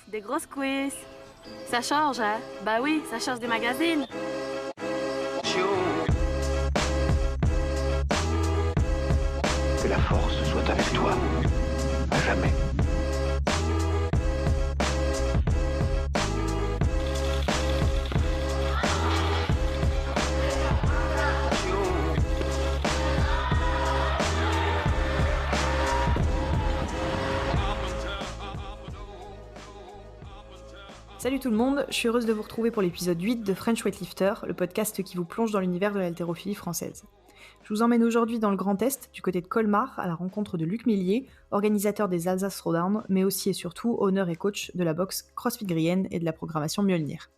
des grosses quiz. Ça change, hein? Bah oui, ça change des magazines. Que la force soit avec toi, à jamais. Salut tout le monde, je suis heureuse de vous retrouver pour l'épisode 8 de French Weightlifter, le podcast qui vous plonge dans l'univers de l'haltérophilie française. Je vous emmène aujourd'hui dans le Grand Est, du côté de Colmar, à la rencontre de Luc Millier, organisateur des Alsace Throwdown, mais aussi et surtout owner et coach de la boxe CrossFit Grienne et de la programmation Mjolnir.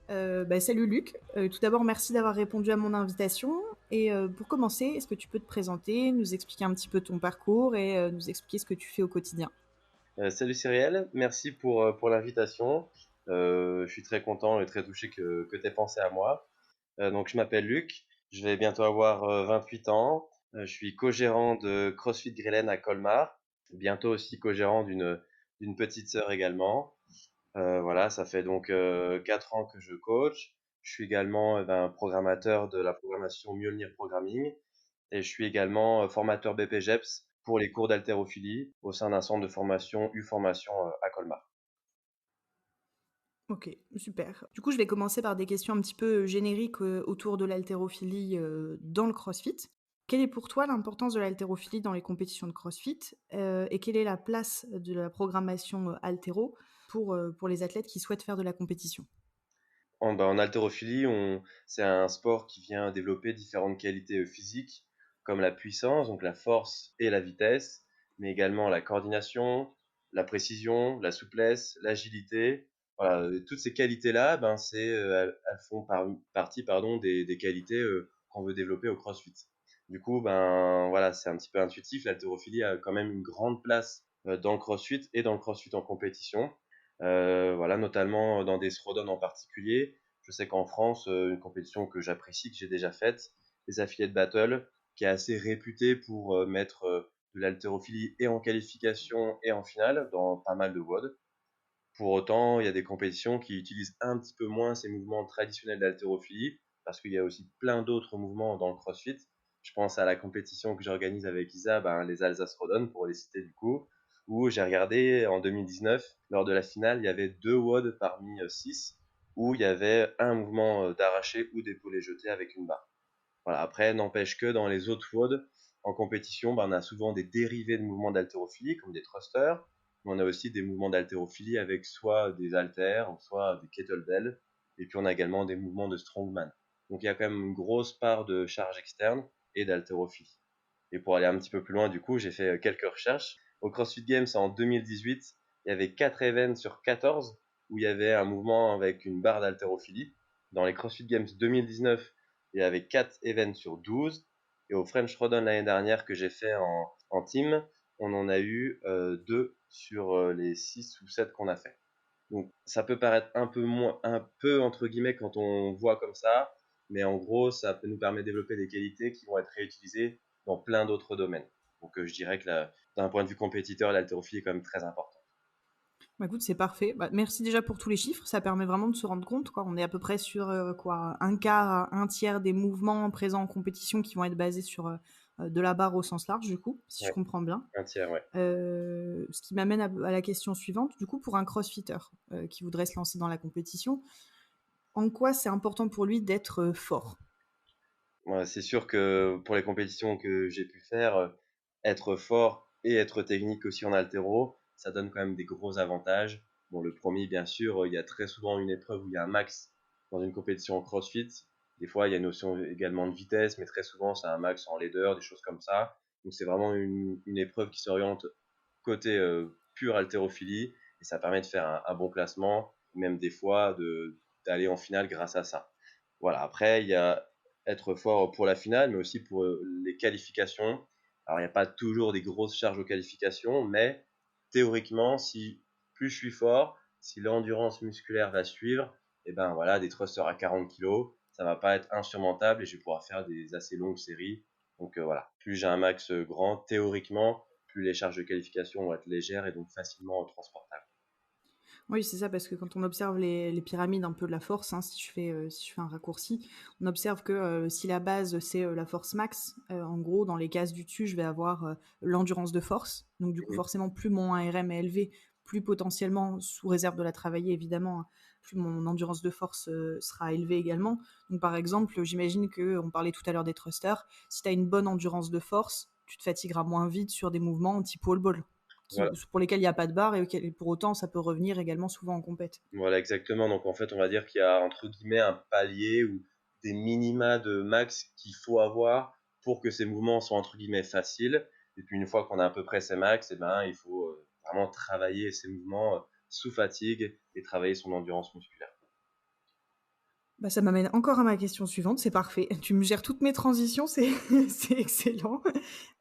Salut Luc, tout d'abord merci d'avoir répondu à mon invitation, et pour commencer, est-ce que tu peux te présenter, nous expliquer un petit peu ton parcours et nous expliquer ce que tu fais au quotidien? Salut Cyrielle, merci pour l'invitation. Je suis très content et très touché que tu aies pensé à moi. Donc je m'appelle Luc, je vais bientôt avoir 28 ans. Je suis co-gérant de CrossFit Grillen à Colmar, bientôt aussi co-gérant d'une petite sœur également. Voilà, ça fait donc 4 ans que je coach. Je suis également programmateur de la programmation Mjolnir Programming et je suis également formateur BPGEPS pour les cours d'haltérophilie au sein d'un centre de formation U-Formation à Colmar. Ok, super. Du coup, je vais commencer par des questions un petit peu génériques autour de l'haltérophilie dans le CrossFit. Quelle est pour toi l'importance de l'haltérophilie dans les compétitions de CrossFit et quelle est la place de la programmation haltéro pour les athlètes qui souhaitent faire de la compétition? En haltérophilie, c'est un sport qui vient développer différentes qualités physiques comme la puissance, donc la force et la vitesse, mais également la coordination, la précision, la souplesse, l'agilité. Voilà, toutes ces qualités-là, elles font partie des qualités qu'on veut développer au CrossFit. Du coup, voilà, c'est un petit peu intuitif. L'haltérophilie a quand même une grande place dans le CrossFit et dans le CrossFit en compétition. Voilà, notamment dans des throwdowns en particulier. Je sais qu'en France, une compétition que j'apprécie, que j'ai déjà faite, les Affiliate Battle, qui est assez réputée pour mettre de l'haltérophilie et en qualification et en finale dans pas mal de WOD. Pour autant, il y a des compétitions qui utilisent un petit peu moins ces mouvements traditionnels d'haltérophilie, parce qu'il y a aussi plein d'autres mouvements dans le CrossFit. Je pense à la compétition que j'organise avec Isa, les Alsace Rodon, pour les citer du coup, où j'ai regardé en 2019, lors de la finale, il y avait 2 WOD parmi 6, où il y avait un mouvement d'arraché ou d'épaulé jeté avec une barre. Voilà. Après, n'empêche que dans les autres WOD, en compétition, on a souvent des dérivés de mouvements d'haltérophilie, comme des thrusters, mais on a aussi des mouvements d'haltérophilie avec soit des haltères, soit des kettlebells, et puis on a également des mouvements de strongman. Donc il y a quand même une grosse part de charge externe et d'haltérophilie. Et pour aller un petit peu plus loin, du coup, j'ai fait quelques recherches. Au CrossFit Games en 2018, il y avait 4 events sur 14 où il y avait un mouvement avec une barre d'haltérophilie. Dans les CrossFit Games 2019, il y avait 4 events sur 12. Et au French Throwdown l'année dernière que j'ai fait en team, on en a eu 2 sur les 6 ou 7 qu'on a fait. Donc ça peut paraître un peu entre guillemets quand on voit comme ça, mais en gros ça peut nous permettre de développer des qualités qui vont être réutilisées dans plein d'autres domaines. Donc je dirais que d'un point de vue compétiteur, l'haltérophilie est quand même très importante. Bah, écoute, c'est parfait. Bah, merci déjà pour tous les chiffres, ça permet vraiment de se rendre compte, quoi. On est à peu près sur un quart à un tiers des mouvements présents en compétition qui vont être basés sur de la barre au sens large, du coup, si je Ouais, comprends bien. un tiers, ouais. Ce qui m'amène à la question suivante, du coup, pour un crossfitter qui voudrait se lancer dans la compétition, en quoi c'est important pour lui d'être fort? Ouais, c'est sûr que pour les compétitions que j'ai pu faire, être fort et être technique aussi en haltéro, ça donne quand même des gros avantages. Bon, le premier, bien sûr, il y a très souvent une épreuve où il y a un max dans une compétition en CrossFit. Des fois, il y a une notion également de vitesse, mais très souvent, c'est un max en leader, des choses comme ça. Donc, c'est vraiment une épreuve qui s'oriente côté pure haltérophilie et ça permet de faire un bon classement, même des fois d'aller en finale grâce à ça. Voilà, après, il y a être fort pour la finale, mais aussi pour les qualifications. Alors, il n'y a pas toujours des grosses charges aux qualifications, mais théoriquement, si plus je suis fort, si l'endurance musculaire va suivre, et ben voilà, des thrusters à 40 kg, ça va pas être insurmontable et je vais pouvoir faire des assez longues séries. Donc voilà, plus j'ai un max grand, théoriquement, plus les charges de qualification vont être légères et donc facilement transportables. Oui, c'est ça, parce que quand on observe les pyramides un peu de la force, hein, si je fais un raccourci, on observe que si la base c'est la force max, en gros, dans les cases du dessus, je vais avoir l'endurance de force. Donc, du coup, Mmh. forcément, plus mon 1RM est élevé, plus potentiellement, sous réserve de la travailler évidemment, hein, plus mon endurance de force sera élevée également. Donc, par exemple, j'imagine qu'on parlait tout à l'heure des thrusters. Si tu as une bonne endurance de force, tu te fatigueras moins vite sur des mouvements type wall ball Voilà. pour lesquels il n'y a pas de barre et pour autant ça peut revenir également souvent en compète. Voilà, exactement. Donc en fait, on va dire qu'il y a entre guillemets un palier ou des minima de max qu'il faut avoir pour que ces mouvements soient entre guillemets faciles. Et puis une fois qu'on a à peu près ces max, eh ben, il faut vraiment travailler ces mouvements sous fatigue et travailler son endurance musculaire. Bah, ça m'amène encore à ma question suivante, c'est parfait. Tu me gères toutes mes transitions, c'est c'est excellent.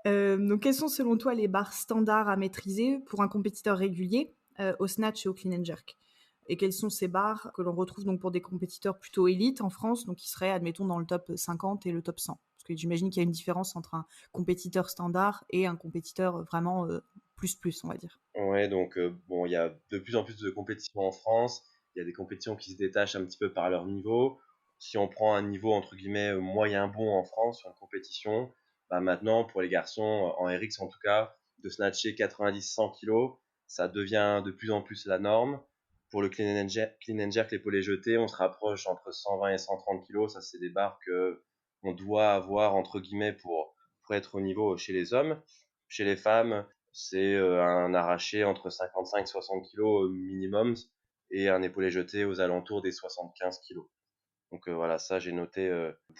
Donc quelles sont selon toi les barres standards à maîtriser pour un compétiteur régulier au snatch et au clean and jerk? Et quelles sont ces barres que l'on retrouve donc pour des compétiteurs plutôt élites en France, donc qui seraient, admettons, dans le top 50 et le top 100? Parce que j'imagine qu'il y a une différence entre un compétiteur standard et un compétiteur vraiment plus, on va dire. Ouais, donc bon, il y a de plus en plus de compétitions en France. Il y a des compétitions qui se détachent un petit peu par leur niveau. Si on prend un niveau entre guillemets moyen bon en France sur une compétition, bah maintenant pour les garçons en RX en tout cas, de snatcher 90-100 kilos, ça devient de plus en plus la norme. Pour le clean and jerk, l'épaulé jeté, on se rapproche entre 120 et 130 kilos. Ça, c'est des barres que on doit avoir entre guillemets pour être au niveau chez les hommes. Chez les femmes, c'est un arraché entre 55 et 60 kilos minimum et un épaulé jeté aux alentours des 75 kilos. Donc voilà, ça j'ai noté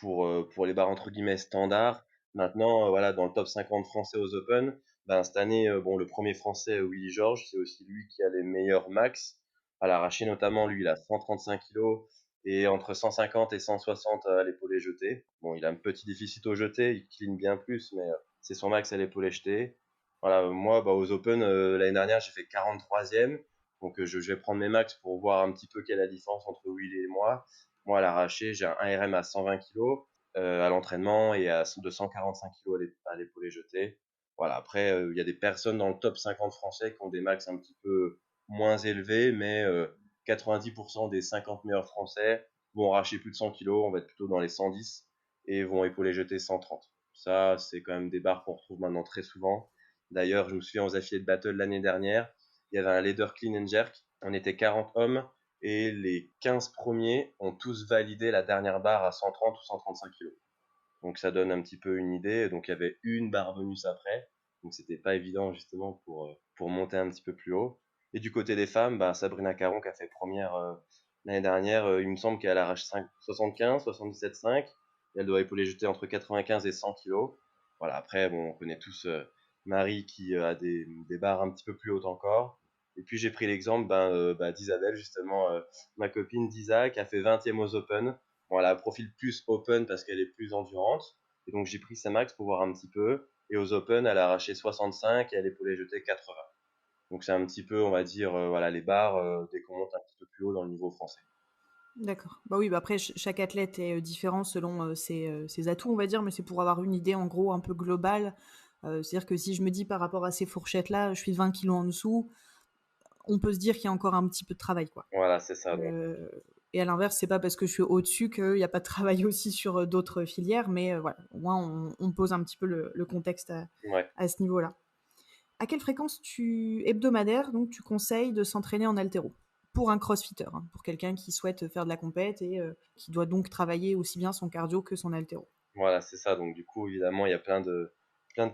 pour les barres entre guillemets standards. Maintenant, voilà, dans le top 50 français aux Open, ben, cette année, bon, le premier français, Willy Georges, c'est aussi lui qui a les meilleurs max. À l'arraché notamment, lui, il a 135 kilos et entre 150 et 160 à l'épaulé jeté. Bon, il a un petit déficit au jeté, il clean bien plus, mais c'est son max à l'épaulé jeté. Voilà, moi, bah, aux Open, l'année dernière, j'ai fait 43e. Donc je vais prendre mes max pour voir un petit peu quelle est la différence entre Willy et moi. Moi, à l'arraché, j'ai un RM à 120 kg à l'entraînement et de 145 kg à l'épaulé jeté. Voilà, après, il y a des personnes dans le top 50 français qui ont des max un petit peu moins élevés, mais 90% des 50 meilleurs français vont arracher plus de 100 kg, on va être plutôt dans les 110 et vont épauler jeter 130. Ça, c'est quand même des barres qu'on retrouve maintenant très souvent. D'ailleurs, je me souviens aux affiliés de battle l'année dernière, il y avait un leader clean and jerk. On était 40 hommes et les 15 premiers ont tous validé la dernière barre à 130 ou 135 kg. Donc ça donne un petit peu une idée. Donc il y avait une barre bonus après. Donc c'était pas évident justement pour monter un petit peu plus haut. Et du côté des femmes, bah, Sabrina Caron qui a fait première l'année dernière, il me semble qu'elle arrache 75, 77,5. Elle doit épauler jeter entre 95 et 100 kg. Voilà, après, bon, on connaît tous Marie qui a des barres un petit peu plus hautes encore. Et puis j'ai pris l'exemple d'Isabelle, justement, ma copine d'Isa, qui a fait 20e aux Open. Bon, elle a un profil plus open parce qu'elle est plus endurante. Et donc j'ai pris sa max pour voir un petit peu. Et aux Open, elle a arraché 65 et elle épaulait jeté 80. Donc c'est un petit peu, on va dire, voilà, les barres dès qu'on monte un petit peu plus haut dans le niveau français. D'accord. Bah oui, bah après, chaque athlète est différent selon ses atouts, on va dire, mais c'est pour avoir une idée en gros un peu globale. C'est-à-dire que si je me dis par rapport à ces fourchettes-là, je suis 20 kilos en dessous, on peut se dire qu'il y a encore un petit peu de travail, quoi. Voilà, c'est ça. Donc. Et à l'inverse, c'est pas parce que je suis au-dessus qu'il n'y a pas de travail aussi sur d'autres filières, mais voilà, au moins on pose un petit peu le contexte Ouais. à ce niveau-là. À quelle fréquence hebdomadaire donc tu conseilles de s'entraîner en haltéro pour un crossfitter, hein, pour quelqu'un qui souhaite faire de la compète et qui doit donc travailler aussi bien son cardio que son haltéro? Voilà, c'est ça. Donc du coup, évidemment, il y a plein de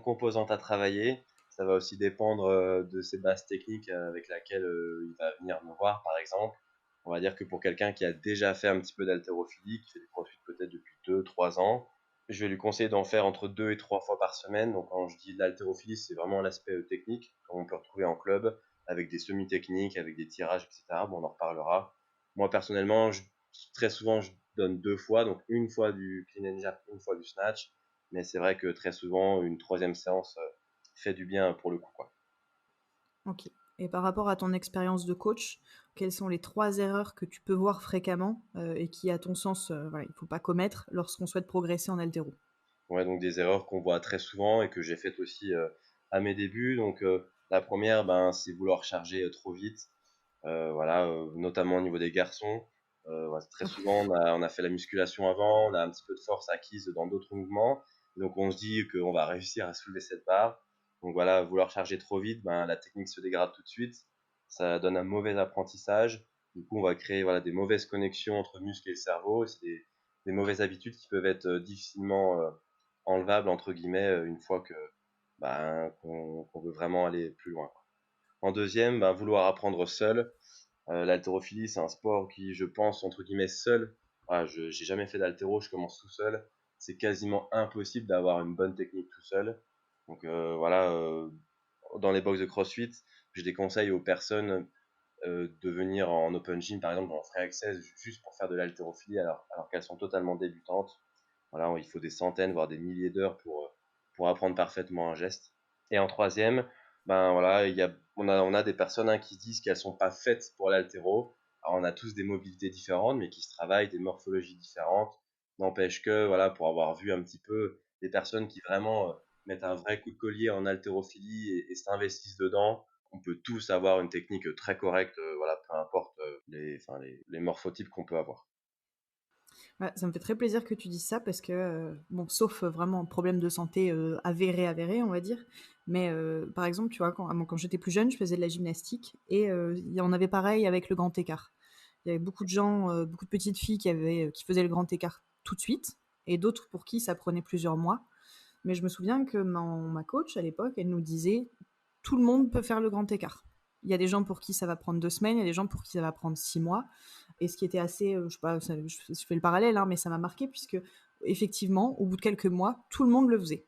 composantes à travailler. Ça va aussi dépendre de ses bases techniques avec laquelle il va venir me voir, par exemple. On va dire que pour quelqu'un qui a déjà fait un petit peu d'haltérophilie, qui fait du crossfit peut-être depuis 2-3 ans, je vais lui conseiller d'en faire entre 2 et 3 fois par semaine. Donc quand je dis de l'haltérophilie, c'est vraiment l'aspect technique, comme on peut retrouver en club, avec des semi-techniques, avec des tirages, etc. Bon, on en reparlera. Moi, personnellement, très souvent, je donne 2 fois, donc une fois du clean and jerk, une fois du snatch. Mais c'est vrai que très souvent, une troisième séance fait du bien pour le coup, quoi. Ok. Et par rapport à ton expérience de coach, quelles sont les 3 erreurs que tu peux voir fréquemment et qui, à ton sens, voilà, il ne faut pas commettre lorsqu'on souhaite progresser en haltéro? Ouais, donc des erreurs qu'on voit très souvent et que j'ai faites aussi à mes débuts. Donc la première, ben, c'est vouloir charger trop vite. voilà, notamment au niveau des garçons. Voilà, très souvent, on a fait la musculation avant, on a un petit peu de force acquise dans d'autres mouvements. Donc, on se dit qu'on va réussir à soulever cette barre. Donc, voilà, vouloir charger trop vite, ben, la technique se dégrade tout de suite. Ça donne un mauvais apprentissage. Du coup, on va créer voilà, des mauvaises connexions entre le muscle et le cerveau. C'est des mauvaises habitudes qui peuvent être difficilement enlevables, entre guillemets, une fois qu'on veut vraiment aller plus loin. En deuxième, ben, vouloir apprendre seul. L'haltérophilie, c'est un sport qui, je pense, entre guillemets, seul. Voilà, j'ai jamais fait d'haltéro, je commence tout seul. C'est quasiment impossible d'avoir une bonne technique tout seul. Donc voilà, dans les box de CrossFit, je déconseille aux personnes de venir en open gym, par exemple, en free access, juste pour faire de l'haltérophilie, alors qu'elles sont totalement débutantes. Voilà, il faut des centaines, voire des milliers d'heures pour apprendre parfaitement un geste. Et en troisième, ben voilà, on a des personnes qui disent qu'elles sont pas faites pour l'haltéro. Alors on a tous des mobilités différentes, mais qui se travaillent, des morphologies différentes. N'empêche que, voilà, pour avoir vu un petit peu des personnes qui vraiment mettent un vrai coup de collier en haltérophilie et s'investissent dedans, on peut tous avoir une technique très correcte, voilà, peu importe les morphotypes qu'on peut avoir. Ouais, ça me fait très plaisir que tu dises ça parce que, bon, sauf vraiment un problème de santé avéré, on va dire. Mais par exemple, tu vois, quand j'étais plus jeune, je faisais de la gymnastique et il y en avait pareil avec le grand écart. Il y avait beaucoup de gens, beaucoup de petites filles qui faisaient le grand écart tout de suite et d'autres pour qui ça prenait plusieurs mois. Mais je me souviens que ma coach à l'époque, elle nous disait tout le monde peut faire le grand écart. Il y a des gens pour qui ça va prendre 2 semaines, il y a des gens pour qui ça va prendre 6 mois. Et ce qui était assez, je sais pas, je fais le parallèle, hein, mais ça m'a marqué puisque effectivement, au bout de quelques mois, tout le monde le faisait.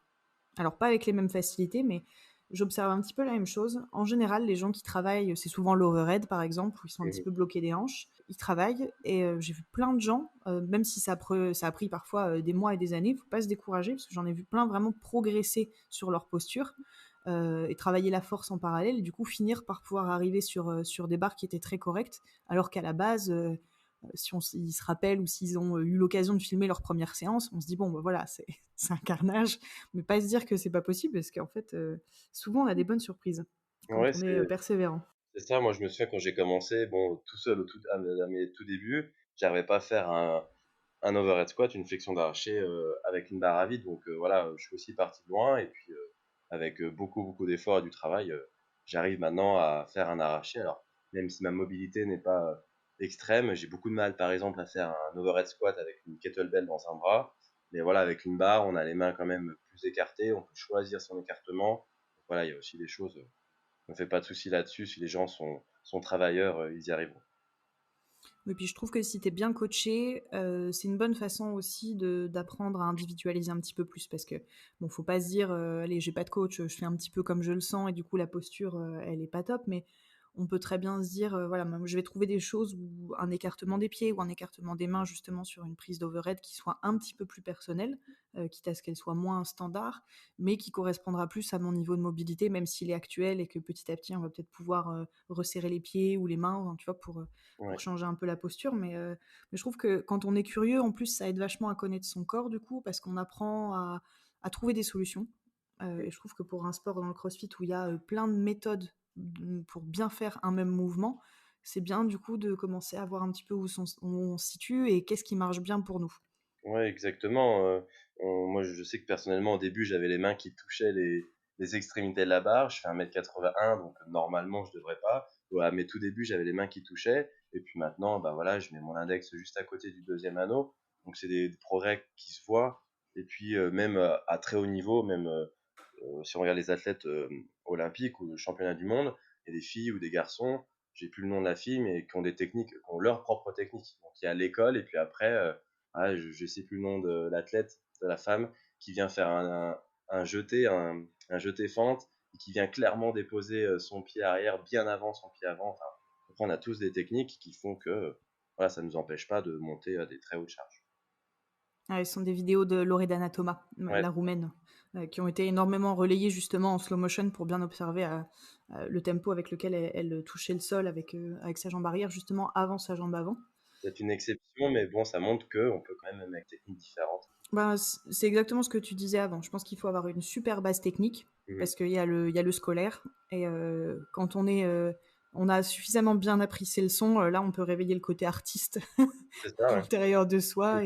Alors pas avec les mêmes facilités, mais j'observe un petit peu la même chose. En général, les gens qui travaillent, c'est souvent l'overhead par exemple, où ils sont un petit peu bloqués des hanches. Ils travaillent et j'ai vu plein de gens, même si ça a pris parfois des mois et des années, il ne faut pas se décourager parce que j'en ai vu plein vraiment progresser sur leur posture et travailler la force en parallèle et du coup finir par pouvoir arriver sur des barres qui étaient très correctes, alors qu'à la base, si ils se rappellent ou s'ils ont eu l'occasion de filmer leur première séance, on se dit bon, bah voilà, c'est c'est un carnage, mais pas se dire que c'est pas possible parce qu'en fait, souvent on a des bonnes surprises Ouais, quand on est persévérant. c'est ça. Moi, je me souviens quand j'ai commencé, bon, tout seul à mes tout débuts, j'arrivais pas à faire un overhead squat, une flexion d'arraché avec une barre à vide. Donc voilà, je suis aussi parti de loin. Et puis avec beaucoup d'efforts et du travail, j'arrive maintenant à faire un arraché. Alors, même si ma mobilité n'est pas extrême, j'ai beaucoup de mal, par exemple, à faire un overhead squat avec une kettlebell dans un bras. Mais voilà, avec une barre, on a les mains quand même plus écartées, on peut choisir son écartement. Donc voilà, il y a aussi des choses. Ne me fais pas de soucis là-dessus. Si les gens sont travailleurs, ils y arriveront. Et puis je trouve que si tu es bien coaché, c'est une bonne façon aussi d'apprendre à individualiser un petit peu plus parce que bon, faut pas se dire allez, j'ai pas de coach, je fais un petit peu comme je le sens et du coup la posture elle est pas top, mais on peut très bien se dire voilà, moi, je vais trouver des choses ou un écartement des pieds ou un écartement des mains justement sur une prise d'overhead qui soit un petit peu plus personnelle, quitte à ce qu'elle soit moins standard, mais qui correspondra plus à mon niveau de mobilité, même s'il est actuel et que petit à petit on va peut-être pouvoir resserrer les pieds ou les mains, hein, tu vois, pour Ouais. changer un peu la posture. Mais je trouve que quand on est curieux, en plus, ça aide vachement à connaître son corps, du coup, parce qu'on apprend à trouver des solutions. Et je trouve que pour un sport dans le CrossFit où il y a plein de méthodes pour bien faire un même mouvement, c'est bien, du coup, de commencer à voir un petit peu où on se situe et qu'est-ce qui marche bien pour nous. Ouais, exactement. Moi, je sais que personnellement, au début, j'avais les mains qui touchaient les extrémités de la barre. Je fais 1m81, donc normalement, je devrais pas. Ouais, à mes tout débuts, j'avais les mains qui touchaient. Et puis maintenant, bah voilà, je mets mon index juste à côté du deuxième anneau. Donc, c'est des progrès qui se voient. Et puis, même à très haut niveau, même si on regarde les athlètes olympiques ou championnats du monde, il y a des filles ou des garçons, j'ai plus le nom de la fille, mais qui ont des techniques, qui ont leur propre technique. Donc, il y a l'école, et puis après, je sais plus le nom de l'athlète, de la femme, qui vient faire un jeté, un jeté fente, et qui vient clairement déposer son pied arrière bien avant son pied avant. Enfin, après, on a tous des techniques qui font que voilà, ça ne nous empêche pas de monter à des très hautes charges. Ah, ce sont des vidéos de Loredana Thomas, Ouais, la roumaine, qui ont été énormément relayées justement en slow motion pour bien observer le tempo avec lequel elle touchait le sol avec sa jambe arrière, justement avant sa jambe avant. c'est une exception, mais bon, ça montre qu'on peut quand même avec des techniques différentes. Ben, c'est exactement ce que tu disais avant. Je pense qu'il faut avoir une super base technique Mhm. parce qu'il y a le scolaire et quand on est on a suffisamment bien appris ses leçons, là, on peut réveiller le côté artiste C'est ça, à ouais. l'intérieur de soi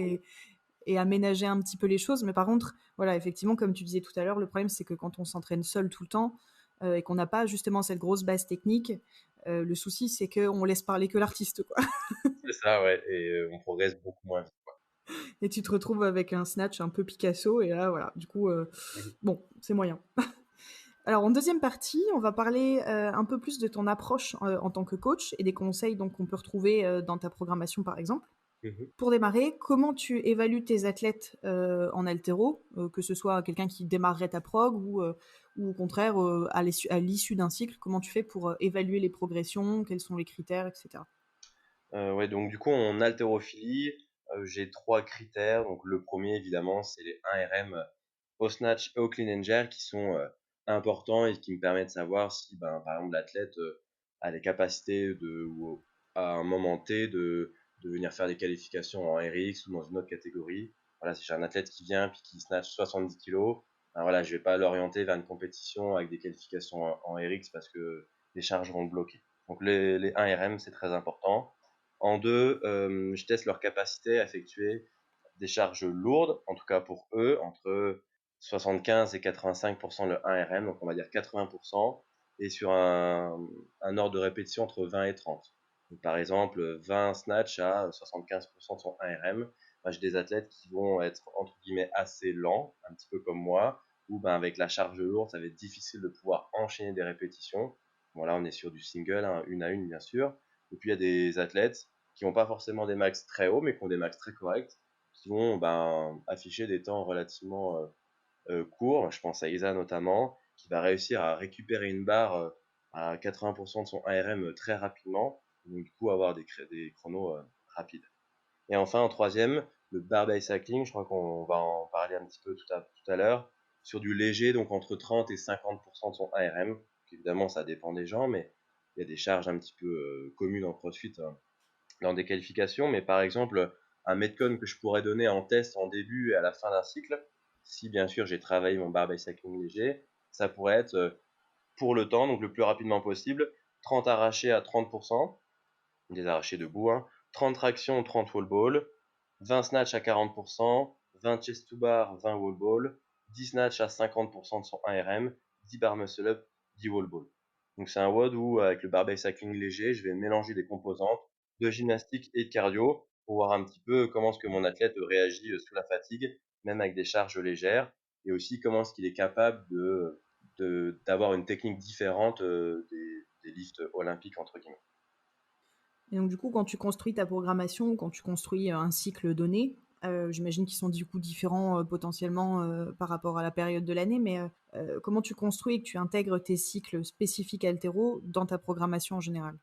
et aménager un petit peu les choses. Mais par contre, voilà, effectivement, comme tu disais tout à l'heure, le problème, c'est que quand on s'entraîne seul tout le temps et qu'on n'a pas justement cette grosse base technique, le souci, c'est qu'on laisse parler que l'artiste, quoi. C'est ça, ouais, et on progresse beaucoup moins vite. Et tu te retrouves avec un snatch un peu Picasso, et là, voilà, du coup, Mhm. bon, c'est moyen. Alors, en deuxième partie, on va parler un peu plus de ton approche en tant que coach et des conseils donc, qu'on peut retrouver dans ta programmation, par exemple. Mhm. Pour démarrer, comment tu évalues tes athlètes en haltéro, que ce soit quelqu'un qui démarrerait ta prog ou au contraire à l'issue d'un cycle, comment tu fais pour évaluer les progressions, quels sont les critères, etc. Ouais, donc du coup, en haltérophilie, j'ai 3 critères. Donc le premier, évidemment, c'est les 1 RM au snatch et au clean and jerk qui sont importants et qui me permettent de savoir si, ben, par exemple, l'athlète a les capacités ou à un moment T de venir faire des qualifications en RX ou dans une autre catégorie. Voilà, si j'ai un athlète qui vient puis qui snatch 70 kilos, ben voilà, je vais pas l'orienter vers une compétition avec des qualifications en RX parce que les charges vont le bloquer. Donc les 1 RM, c'est très important. En deux, je teste leur capacité à effectuer des charges lourdes, en tout cas pour eux, entre 75 et 85% le 1 RM, donc on va dire 80%, et sur un ordre de répétition entre 20 et 30. Donc par exemple, 20 snatch à 75% de son 1 RM. Moi, j'ai des athlètes qui vont être entre guillemets assez lents, un petit peu comme moi, où ben, avec la charge lourde, ça va être difficile de pouvoir enchaîner des répétitions. Bon là, on est sur du single, hein, une à une bien sûr. Et puis il y a des athlètes qui n'ont pas forcément des max très hauts, mais qui ont des max très corrects, qui vont ben, afficher des temps relativement courts. Je pense à Isa notamment, qui va réussir à récupérer une barre à 80% de son 1 RM très rapidement, donc du coup avoir des chronos rapides. Et enfin, en troisième, le barbell cycling, je crois qu'on va en parler un petit peu tout à l'heure, sur du léger, donc entre 30 et 50% de son 1 RM. Évidemment, ça dépend des gens, mais il y a des charges un petit peu communes en CrossFit dans des qualifications, mais par exemple, un Metcon que je pourrais donner en test en début et à la fin d'un cycle, si bien sûr j'ai travaillé mon barbell cycling léger, ça pourrait être pour le temps, donc le plus rapidement possible, 30 arrachés à 30%, des arrachés debout, hein, 30 tractions, 30 wall ball, 20 snatch à 40%, 20 chest to bar, 20 wall ball, 10 snatch à 50% de son 1 RM, 10 bar muscle up, 10 wall ball. Donc c'est un WOD où avec le barbell cycling léger, je vais mélanger des composantes de gymnastique et de cardio pour voir un petit peu comment est-ce que mon athlète réagit sous la fatigue, même avec des charges légères, et aussi comment est-ce qu'il est capable d'avoir une technique différente des lifts olympiques entre guillemets. Et donc, du coup, quand tu construis ta programmation, quand tu construis un cycle donné, j'imagine qu'ils sont du coup différents potentiellement par rapport à la période de l'année, mais comment tu construis et que tu intègres tes cycles spécifiques altéro dans ta programmation en général?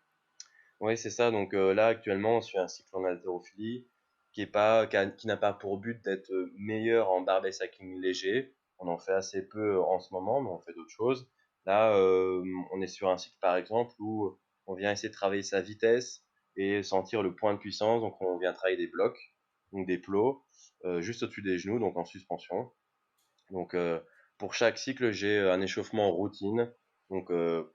Oui, c'est ça. Donc là, actuellement, on suit un cycle en haltérophilie qui n'a pas pour but d'être meilleur en barbell cycling léger. On en fait assez peu en ce moment, mais on fait d'autres choses. Là, on est sur un cycle, par exemple, où on vient essayer de travailler sa vitesse et sentir le point de puissance. Donc, on vient travailler des blocs, donc des plots, juste au-dessus des genoux, donc en suspension. Donc, pour chaque cycle, j'ai un échauffement en routine. Donc,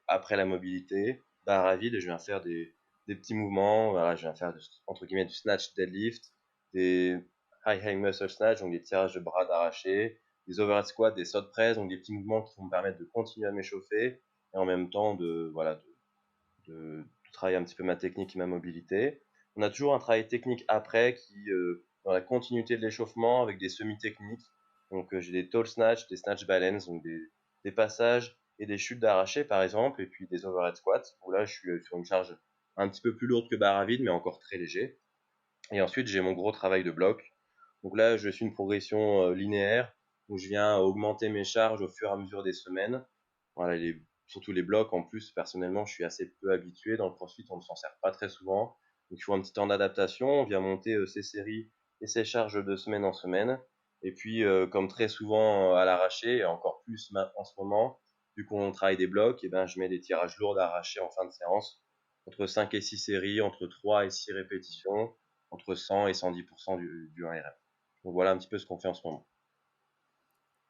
après la mobilité, barre à vide, je viens faire des petits mouvements. Voilà, je viens faire entre guillemets du snatch deadlift, des high muscle snatch, donc des tirages de bras d'arraché, des overhead squats, des saut press, donc des petits mouvements qui vont me permettre de continuer à m'échauffer et en même temps de travailler un petit peu ma technique et ma mobilité. On a toujours un travail technique après qui, dans la continuité de l'échauffement, avec des semi-techniques. Donc, j'ai des tall snatch, des snatch balance, donc des passages et des chutes d'arraché, par exemple, et puis des overhead squats, où là, je suis sur une charge un petit peu plus lourde que barre à vide, mais encore très léger. Et ensuite, j'ai mon gros travail de bloc. Donc là, je suis une progression linéaire, où je viens augmenter mes charges au fur et à mesure des semaines. Voilà, surtout les blocs, en plus, personnellement, je suis assez peu habitué. Dans le CrossFit, on ne s'en sert pas très souvent. Donc, il faut un petit temps d'adaptation. On vient monter ces séries et ces charges de semaine en semaine. Et puis, comme très souvent à l'arraché, et encore plus en ce moment, vu qu'on travaille des blocs, et ben, je mets des tirages lourds d'arraché en fin de séance, entre 5 et 6 séries, entre 3 et 6 répétitions, entre 100 et 110% du 1 RM. Donc voilà un petit peu ce qu'on fait en ce moment.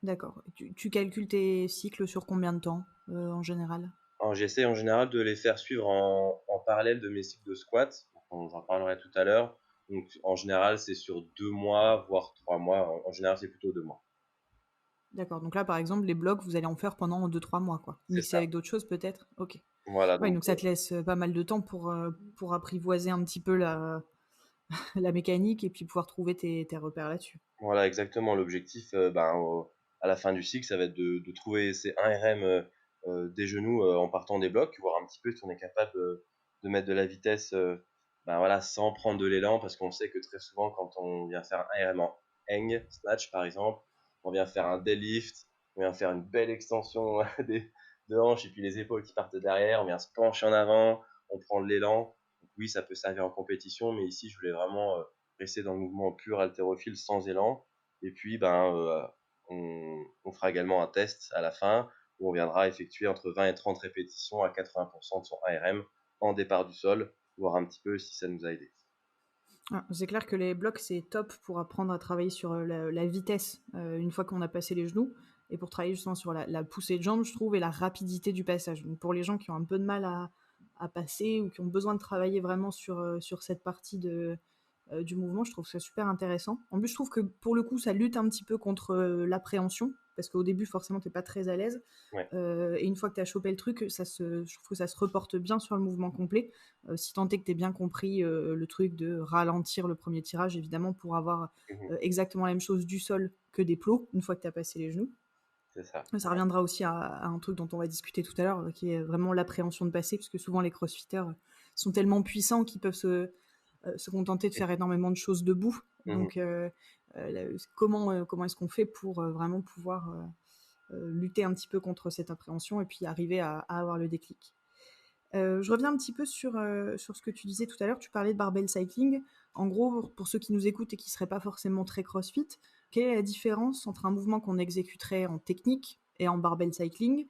D'accord. Tu calcules tes cycles sur combien de temps en général? Alors, j'essaie en général de les faire suivre en parallèle de mes cycles de squat. J'en parlerai tout à l'heure. Donc, en général, c'est sur 2 mois, voire 3 mois. En général, c'est plutôt 2 mois. D'accord, donc là, par exemple, les blocs, vous allez en faire pendant 2-3 mois, quoi. C'est Mixer ça. avec d'autres choses, peut-être? Ok. Voilà, Ouais, donc donc ça te laisse pas mal de temps pour apprivoiser un petit peu la mécanique et puis pouvoir trouver tes repères là-dessus. voilà, exactement. L'objectif, à la fin du cycle, ça va être de trouver ces 1 RM des genoux en partant des blocs, voir un petit peu si on est capable de mettre de la vitesse voilà, sans prendre de l'élan, parce qu'on sait que très souvent, quand on vient faire un RM en hang snatch, par exemple, on vient faire un deadlift, on vient faire une belle extension de hanches et puis les épaules qui partent derrière, on vient se pencher en avant, on prend de l'élan. Donc oui, ça peut servir en compétition, mais ici, je voulais vraiment rester dans le mouvement pur haltérophile sans élan. Et puis, on fera également un test à la fin où on viendra effectuer entre 20 et 30 répétitions à 80% de son ARM en départ du sol, voir un petit peu si ça nous a aidé. Ah, c'est clair que les blocs, c'est top pour apprendre à travailler sur la vitesse une fois qu'on a passé les genoux et pour travailler justement sur la poussée de jambes, je trouve, et la rapidité du passage. Donc pour les gens qui ont un peu de mal à passer ou qui ont besoin de travailler vraiment sur cette partie du mouvement, je trouve ça super intéressant. En plus, je trouve que pour le coup, ça lutte un petit peu contre l'appréhension parce qu'au début, forcément, t'es pas très à l'aise. Ouais. Et une fois que tu as chopé le truc, je trouve que ça se reporte bien sur le mouvement complet. Si tant est que tu aies bien compris le truc de ralentir le premier tirage, évidemment, pour avoir Mhm. exactement la même chose du sol que des plots, une fois que tu as passé les genoux. C'est ça. Ça reviendra aussi à un truc dont on va discuter tout à l'heure, qui est vraiment l'appréhension de passer, parce que souvent les crossfitters sont tellement puissants qu'ils peuvent se contenter de faire énormément de choses debout. Mhm. Donc, comment est-ce qu'on fait pour vraiment pouvoir lutter un petit peu contre cette appréhension et puis arriver à avoir le déclic. Je reviens un petit peu sur ce que tu disais tout à l'heure. Tu parlais de barbell cycling. En gros, pour ceux qui nous écoutent et qui ne seraient pas forcément très crossfit, quelle est la différence entre un mouvement qu'on exécuterait en technique et en barbell cycling?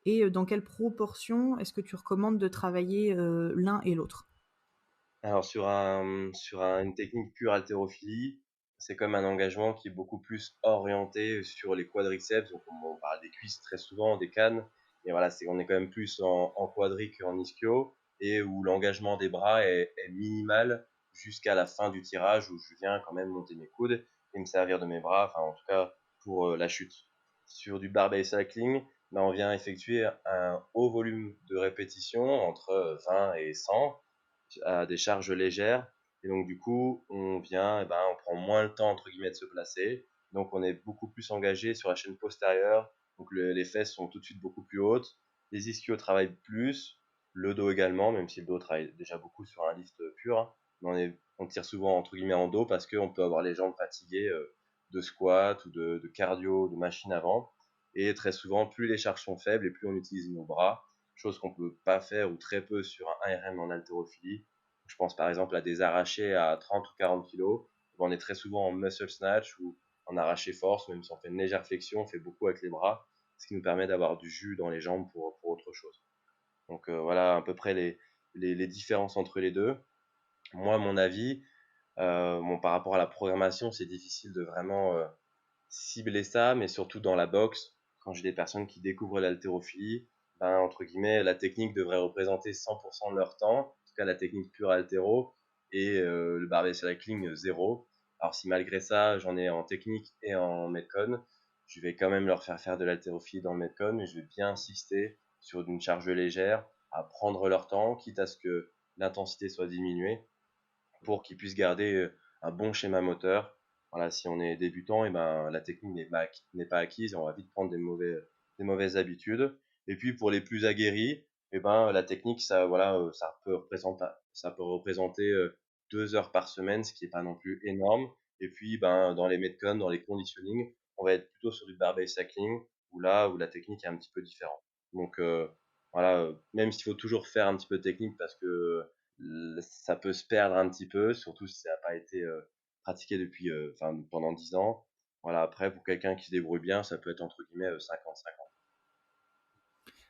Et dans quelle proportion est-ce que tu recommandes de travailler l'un et l'autre? Alors une technique pure haltérophilie, c'est comme un engagement qui est beaucoup plus orienté sur les quadriceps. Donc on parle des cuisses très souvent, des cannes. Et voilà, on est quand même plus en quadri qu'en ischio, et où l'engagement des bras est minimal jusqu'à la fin du tirage, où je viens quand même monter mes coudes et me servir de mes bras, enfin en tout cas pour la chute. Sur du barbell cycling, on vient effectuer un haut volume de répétitions entre 20 et 100 à des charges légères. Et donc, du coup, on prend moins le temps, entre guillemets, de se placer. Donc, on est beaucoup plus engagé sur la chaîne postérieure. Donc, les fesses sont tout de suite beaucoup plus hautes. Les ischios travaillent plus. Le dos également, même si le dos travaille déjà beaucoup sur un lift pur, hein. Mais on tire souvent, entre guillemets, en dos parce qu'on peut avoir les jambes fatiguées de squat ou de cardio, de machine avant. Et très souvent, plus les charges sont faibles et plus on utilise nos bras, chose qu'on peut pas faire ou très peu sur un RM en haltérophilie. Je pense par exemple à des arrachés à 30 ou 40 kg. On est très souvent en muscle snatch ou en arraché force, même si on fait une légère flexion, on fait beaucoup avec les bras, ce qui nous permet d'avoir du jus dans les jambes pour autre chose. Donc voilà à peu près les différences entre les deux. Moi, à mon avis, par rapport à la programmation, c'est difficile de vraiment cibler ça, mais surtout dans la boxe, quand j'ai des personnes qui découvrent l'haltérophilie, entre guillemets, la technique devrait représenter 100% de leur temps, en tout cas la technique pure haltéro, et le barbell cycling 0. Alors si malgré ça, j'en ai en technique et en metcon, je vais quand même leur faire faire de l'haltérophilie dans le metcon, mais je vais bien insister sur une charge légère, à prendre leur temps, quitte à ce que l'intensité soit diminuée, pour qu'ils puissent garder un bon schéma moteur. Voilà, si on est débutant, et la technique n'est pas acquise et on va vite prendre des mauvaises habitudes. Et puis pour les plus aguerris, la technique, ça peut représenter 2 heures par semaine, ce qui n'est pas non plus énorme. Et puis dans les metcon, dans les conditioning, on va être plutôt sur du barbell cycling, où la technique est un petit peu différente. Donc même s'il faut toujours faire un petit peu de technique parce que ça peut se perdre un petit peu, surtout si ça n'a pas été pratiqué pendant 10 ans. Voilà, après, pour quelqu'un qui se débrouille bien, ça peut être entre guillemets 50-50.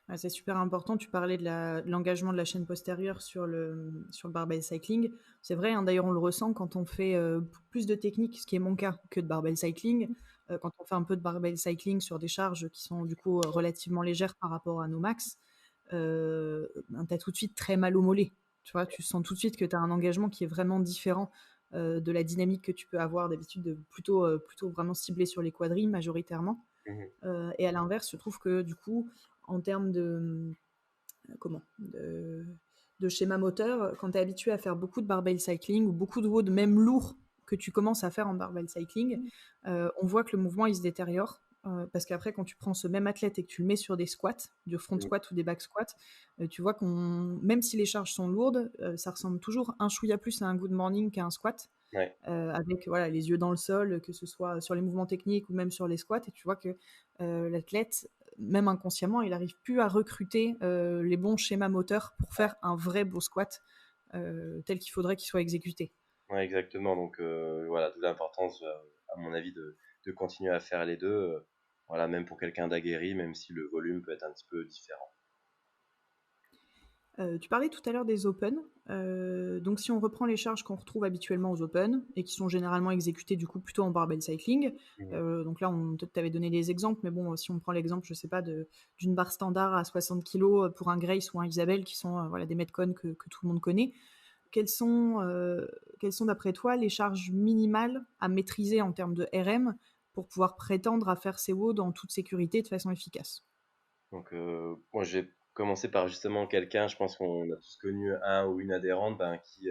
Ouais, c'est super important. Tu parlais de l'engagement de la chaîne postérieure sur le barbell cycling. C'est vrai, hein, d'ailleurs, on le ressent quand on fait plus de technique, ce qui est mon cas, que de barbell cycling. Quand on fait un peu de barbell cycling sur des charges qui sont du coup relativement légères par rapport à nos max, tu as tout de suite très mal au mollet. Tu vois, tu sens tout de suite que tu as un engagement qui est vraiment différent de la dynamique que tu peux avoir d'habitude, plutôt vraiment ciblé sur les quadrilles majoritairement. Mmh. Et à l'inverse, je trouve que du coup, en termes comment de schéma moteur, quand tu es habitué à faire beaucoup de barbell cycling ou beaucoup de WOD, même lourd, que tu commences à faire en barbell cycling, on voit que le mouvement il se détériore. Parce qu'après, quand tu prends ce même athlète et que tu le mets sur des squats, du front Mmh. squat ou des back squats, tu vois même si les charges sont lourdes, ça ressemble toujours un chouïa plus à un good morning qu'à un squat. Ouais. Avec voilà, les yeux dans le sol, que ce soit sur les mouvements techniques ou même sur les squats. Et tu vois que l'athlète, même inconsciemment, il n'arrive plus à recruter les bons schémas moteurs pour faire un vrai beau squat tel qu'il faudrait qu'il soit exécuté. Ouais, exactement. Donc voilà, d'où l'importance, à mon avis, de continuer à faire les deux. Voilà, même pour quelqu'un d'aguerri, même si le volume peut être un petit peu différent. Tu parlais tout à l'heure des Open. Donc si on reprend les charges qu'on retrouve habituellement aux Open et qui sont généralement exécutées du coup plutôt en barbell cycling, Mhm. donc là on t'avait donné des exemples, mais bon, si on prend l'exemple, je sais pas, d'une barre standard à 60 kg pour un Grace ou un Isabelle, qui sont voilà, des metcon que tout le monde connaît, quelles sont, d'après toi les charges minimales à maîtriser en termes de RM pour pouvoir prétendre à faire ces WOD en toute sécurité de façon efficace? Donc moi, j'ai commencé par justement quelqu'un, je pense qu'on a tous connu un ou une adhérente qui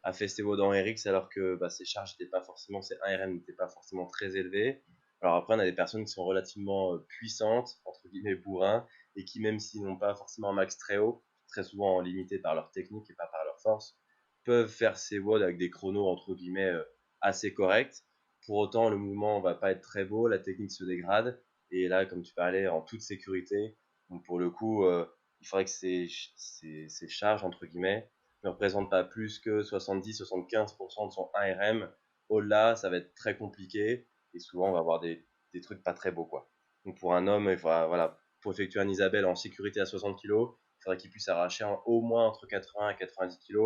a fait ses WOD en RX alors que ses charges n'étaient pas forcément, ses 1RM n'étaient pas forcément très élevés. Alors après, on a des personnes qui sont relativement puissantes, entre guillemets bourrins, et qui même s'ils n'ont pas forcément un max très haut, très souvent limités par leur technique et pas par leur force, peuvent faire ces WOD avec des chronos entre guillemets assez corrects. Pour autant, le mouvement va pas être très beau, la technique se dégrade, et là, comme tu parlais, en toute sécurité. Donc pour le coup, il faudrait que ces charges, entre guillemets, ne représentent pas plus que 70-75% de son 1RM. Au-delà, ça va être très compliqué et souvent on va avoir des trucs pas très beaux, quoi. Donc pour un homme, il faudra, voilà, pour effectuer un Isabelle en sécurité à 60 kg, il faudrait qu'il puisse arracher au moins entre 80 et 90 kg.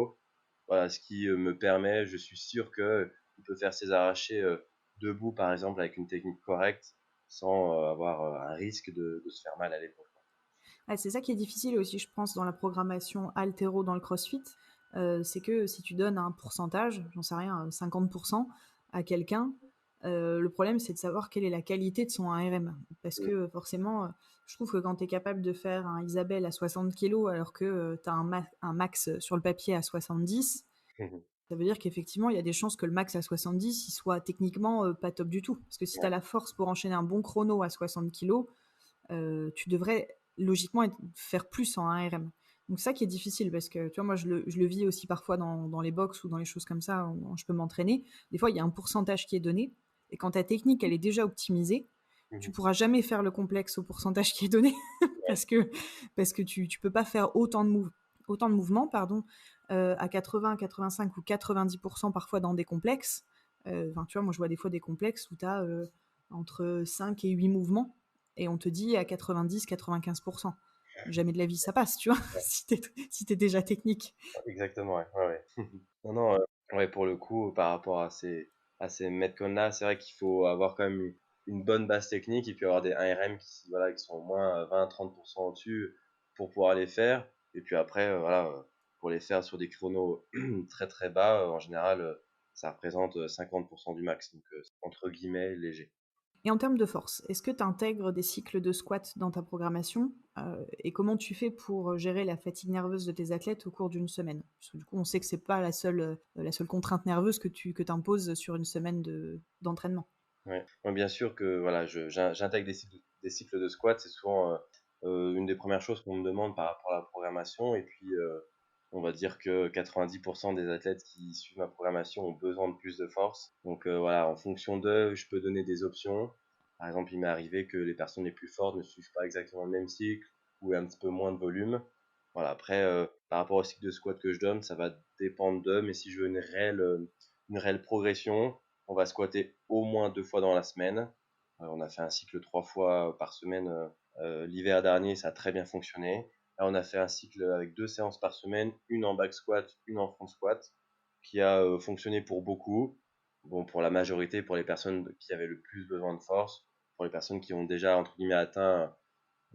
Voilà, ce qui me permet, je suis sûr qu'il peut faire ses arrachés debout, par exemple, avec une technique correcte, sans avoir un risque de se faire mal à l'épaule. Ah, c'est ça qui est difficile aussi, je pense, dans la programmation altéro dans le CrossFit. C'est que si tu donnes un pourcentage, j'en sais rien, 50% à quelqu'un, le problème c'est de savoir quelle est la qualité de son ARM. Parce que forcément, je trouve que quand tu es capable de faire un Isabelle à 60 kg alors que tu as un max sur le papier à 70, Mhm. ça veut dire qu'effectivement, il y a des chances que le max à 70, il soit techniquement pas top du tout. Parce que si tu as Ouais. la force pour enchaîner un bon chrono à 60 kg, tu devrais logiquement faire plus en 1RM. Donc ça qui est difficile parce que tu vois, moi je le vis aussi parfois dans les box ou dans les choses comme ça où je peux m'entraîner. Des fois, il y a un pourcentage qui est donné et quand ta technique elle est déjà optimisée, tu Mhm. pourras jamais faire le complexe au pourcentage qui est donné Ouais. parce que tu peux pas faire autant de mouvements pardon, à 80, 85 ou 90% parfois dans des complexes. Enfin, tu vois, moi je vois des fois des complexes où tu as entre 5 et 8 mouvements et on te dit à 90-95%. Jamais de la vie ça passe, tu vois, si t'es déjà technique. Exactement, ouais. Ouais, ouais. Non, non, ouais, pour le coup, par rapport à ces metcons-là, c'est vrai qu'il faut avoir quand même une bonne base technique et puis avoir des 1RM voilà, qui sont au moins 20-30% au-dessus pour pouvoir les faire. Et puis après, voilà, pour les faire sur des chronos très très bas, en général, ça représente 50% du max, donc entre guillemets léger. Et en termes de force, est-ce que tu intègres des cycles de squat dans ta programmation et comment tu fais pour gérer la fatigue nerveuse de tes athlètes au cours d'une semaine? Parce que du coup, on sait que c'est pas la seule contrainte nerveuse que tu imposes sur une semaine d'entraînement. Ouais. Moi, bien sûr que voilà, j'intègre des cycles de squat, c'est souvent une des premières choses qu'on me demande par rapport à la programmation. Et puis, on va dire que 90% des athlètes qui suivent ma programmation ont besoin de plus de force. Donc voilà, en fonction d'eux, je peux donner des options. Par exemple, il m'est arrivé que les personnes les plus fortes ne suivent pas exactement le même cycle ou aient un petit peu moins de volume. Voilà, après, par rapport au cycle de squat que je donne, ça va dépendre d'eux, mais si je veux une réelle progression, on va squatter au moins 2 fois dans la semaine. On a fait un cycle 3 fois par semaine l'hiver dernier, ça a très bien fonctionné. Là, on a fait un cycle avec 2 séances par semaine, une en back squat, une en front squat, qui a fonctionné pour beaucoup. Bon, pour la majorité, pour les personnes qui avaient le plus besoin de force, pour les personnes qui ont déjà entre guillemets atteint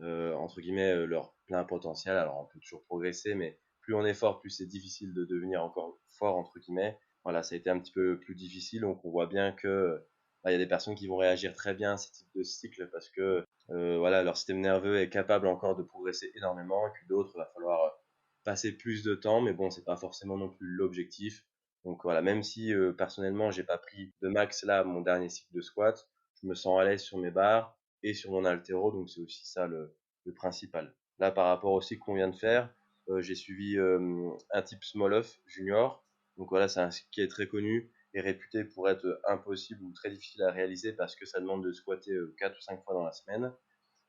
entre guillemets, leur plein potentiel. Alors on peut toujours progresser, mais plus on est fort, plus c'est difficile de devenir encore fort, entre guillemets. Voilà, ça a été un petit peu plus difficile, donc on voit bien que il y a des personnes qui vont réagir très bien à ce type de cycle parce que voilà, leur système nerveux est capable encore de progresser énormément, et puis d'autres, il va falloir passer plus de temps, mais bon, c'est pas forcément non plus l'objectif. Donc voilà, même si personnellement, j'ai pas pris de max là, mon dernier cycle de squat, je me sens à l'aise sur mes barres et sur mon haltéro, donc c'est aussi ça le principal. Là, par rapport au cycle qu'on vient de faire, j'ai suivi un type Small-Off Junior. Donc voilà, c'est un cycle qui est très connu et réputé pour être impossible ou très difficile à réaliser parce que ça demande de squatter 4 ou 5 fois dans la semaine.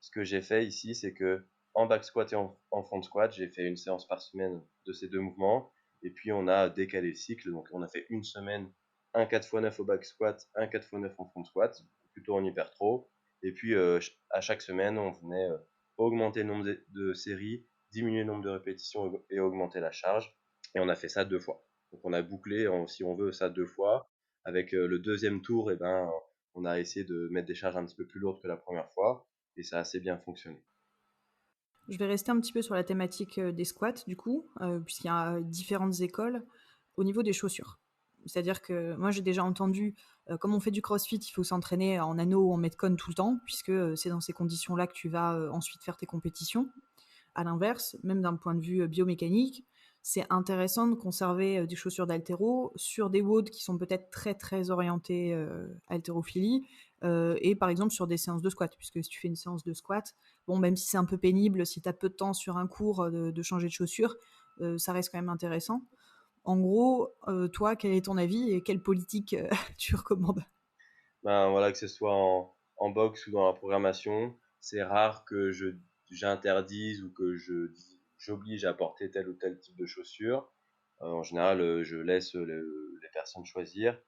Ce que j'ai fait ici, c'est que en back squat et en front squat, j'ai fait une séance par semaine de ces deux mouvements. Et puis on a décalé le cycle. Donc on a fait une semaine, un 4x9 au back squat, un 4x9 en front squat, plutôt en hypertro. Et puis à chaque semaine, on venait augmenter le nombre de séries, diminuer le nombre de répétitions et augmenter la charge. Et on a fait ça 2 fois. Donc on a bouclé, si on veut, ça 2 fois. Avec le deuxième tour, eh ben, on a essayé de mettre des charges un petit peu plus lourdes que la première fois. Et ça a assez bien fonctionné. Je vais rester un petit peu sur la thématique des squats, du coup, puisqu'il y a différentes écoles au niveau des chaussures. C'est-à-dire que moi, j'ai déjà entendu, comme on fait du crossfit, il faut s'entraîner en anneau ou en metcon tout le temps, puisque c'est dans ces conditions-là que tu vas ensuite faire tes compétitions. À l'inverse, même d'un point de vue biomécanique, c'est intéressant de conserver des chaussures d'haltéro sur des WOD qui sont peut-être très très orientés haltérophilie et par exemple sur des séances de squat, puisque si tu fais une séance de squat, bon, même si c'est un peu pénible, si tu as peu de temps sur un cours de changer de chaussures, ça reste quand même intéressant. En gros, toi, quel est ton avis et quelle politique tu recommandes? Ben voilà, que ce soit en boxe ou dans la programmation, c'est rare que j'interdise ou que j'oblige à porter tel ou tel type de chaussures. En général, je laisse les personnes choisir.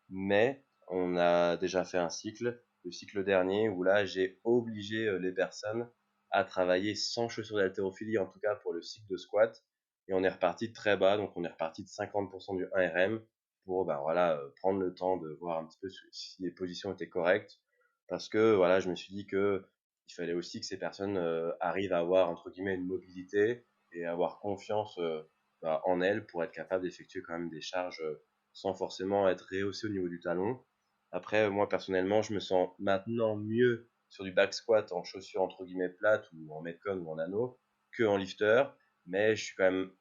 Mais on a déjà fait un cycle, le cycle dernier, où là, j'ai obligé les personnes à travailler sans chaussures d'haltérophilie, en tout cas pour le cycle de squat. Et on est reparti de très bas, donc on est reparti de 50% du 1RM pour ben voilà, prendre le temps de voir un petit peu si les positions étaient correctes. Parce que voilà, je me suis dit que il fallait aussi que ces personnes arrivent à avoir entre guillemets une mobilité et avoir confiance en elles pour être capables d'effectuer quand même des charges sans forcément être rehaussé au niveau du talon. Après, moi personnellement, je me sens maintenant mieux sur du back squat en chaussures entre guillemets plates ou en metcon ou en anneau que en lifter, mais je suis quand même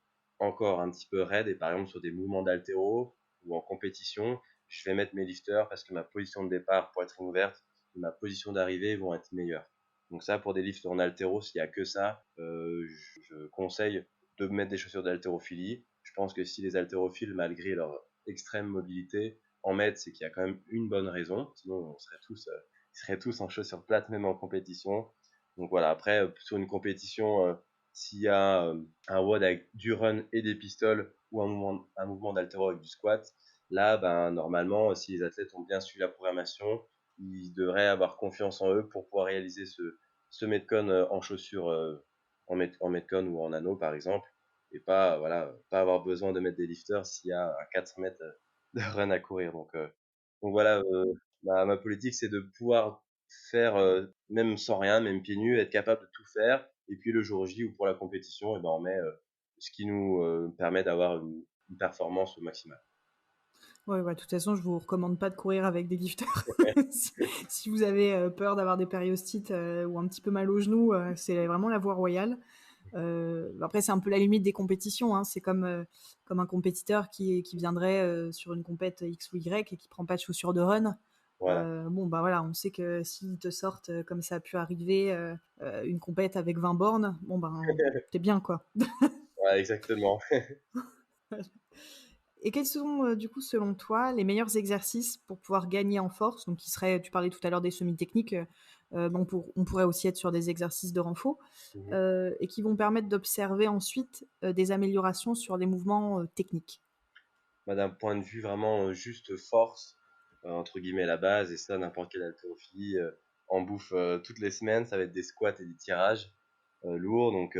encore un petit peu raide et par exemple sur des mouvements d'haltéro ou en compétition, je vais mettre mes lifters parce que ma position de départ pour être ouverte et ma position d'arrivée vont être meilleures. Donc ça, pour des lifts en haltéro, s'il y a que ça, je conseille de mettre des chaussures d'haltérophilie. Je pense que si les haltérophiles, malgré leur extrême mobilité, en mettent, c'est qu'il y a quand même une bonne raison. Sinon, ils seraient tous en chaussures plates, même en compétition. Donc voilà, après, sur une compétition, s'il y a un WOD avec du run et des pistoles ou un mouvement d'haltéro avec du squat, là, ben, normalement, si les athlètes ont bien suivi la programmation, ils devraient avoir confiance en eux pour pouvoir réaliser ce metcon en chaussures en metcon ou en anneau par exemple et pas voilà pas avoir besoin de mettre des lifters s'il y a un 4 mètres de run à courir donc voilà ma politique c'est de pouvoir faire même sans rien même pieds nus être capable de tout faire et puis le jour J ou pour la compétition et ben on met ce qui nous permet d'avoir une performance au maximal. Ouais, ouais, de toute façon, je vous recommande pas de courir avec des lifters. si, si vous avez peur d'avoir des périostites ou un petit peu mal aux genoux, c'est vraiment la voie royale. Après, c'est un peu la limite des compétitions. Hein. C'est comme un compétiteur qui viendrait sur une compète X ou Y et qui prend pas de chaussures de run. Voilà. Bon, bah voilà, on sait que s'ils te sortent, comme ça a pu arriver, une compète avec 20 bornes, bon, ben, t'es bien, quoi. Ouais, exactement. Et quels sont, du coup, selon toi, les meilleurs exercices pour pouvoir gagner en force? Donc, qui seraient, tu parlais tout à l'heure des semi-techniques, bon, on pourrait aussi être sur des exercices de renfort, et qui vont permettre d'observer ensuite des améliorations sur les mouvements techniques. Bah, d'un point de vue vraiment juste force, entre guillemets la base, et ça n'importe quelle haltérophilie en bouffe toutes les semaines, ça va être des squats et des tirages lourds. Donc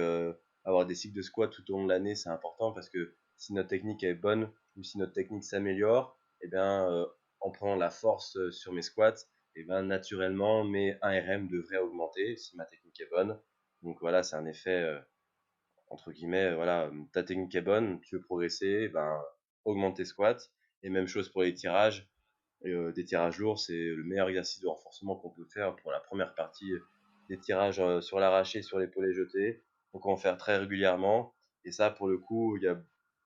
avoir des cycles de squats tout au long de l'année, c'est important parce que si notre technique est bonne ou si notre technique s'améliore, et bien en prenant la force sur mes squats, et ben naturellement mes 1RM devraient augmenter si ma technique est bonne. Donc voilà, c'est un effet, entre guillemets, voilà, ta technique est bonne, tu veux progresser, ben, augmente tes squats. Et même chose pour les tirages. Et, des tirages lourds, c'est le meilleur exercice de renforcement qu'on peut faire pour la première partie des tirages sur l'arraché, sur l'épaulé jeté. Donc on va en faire très régulièrement. Et ça, pour le coup, il y a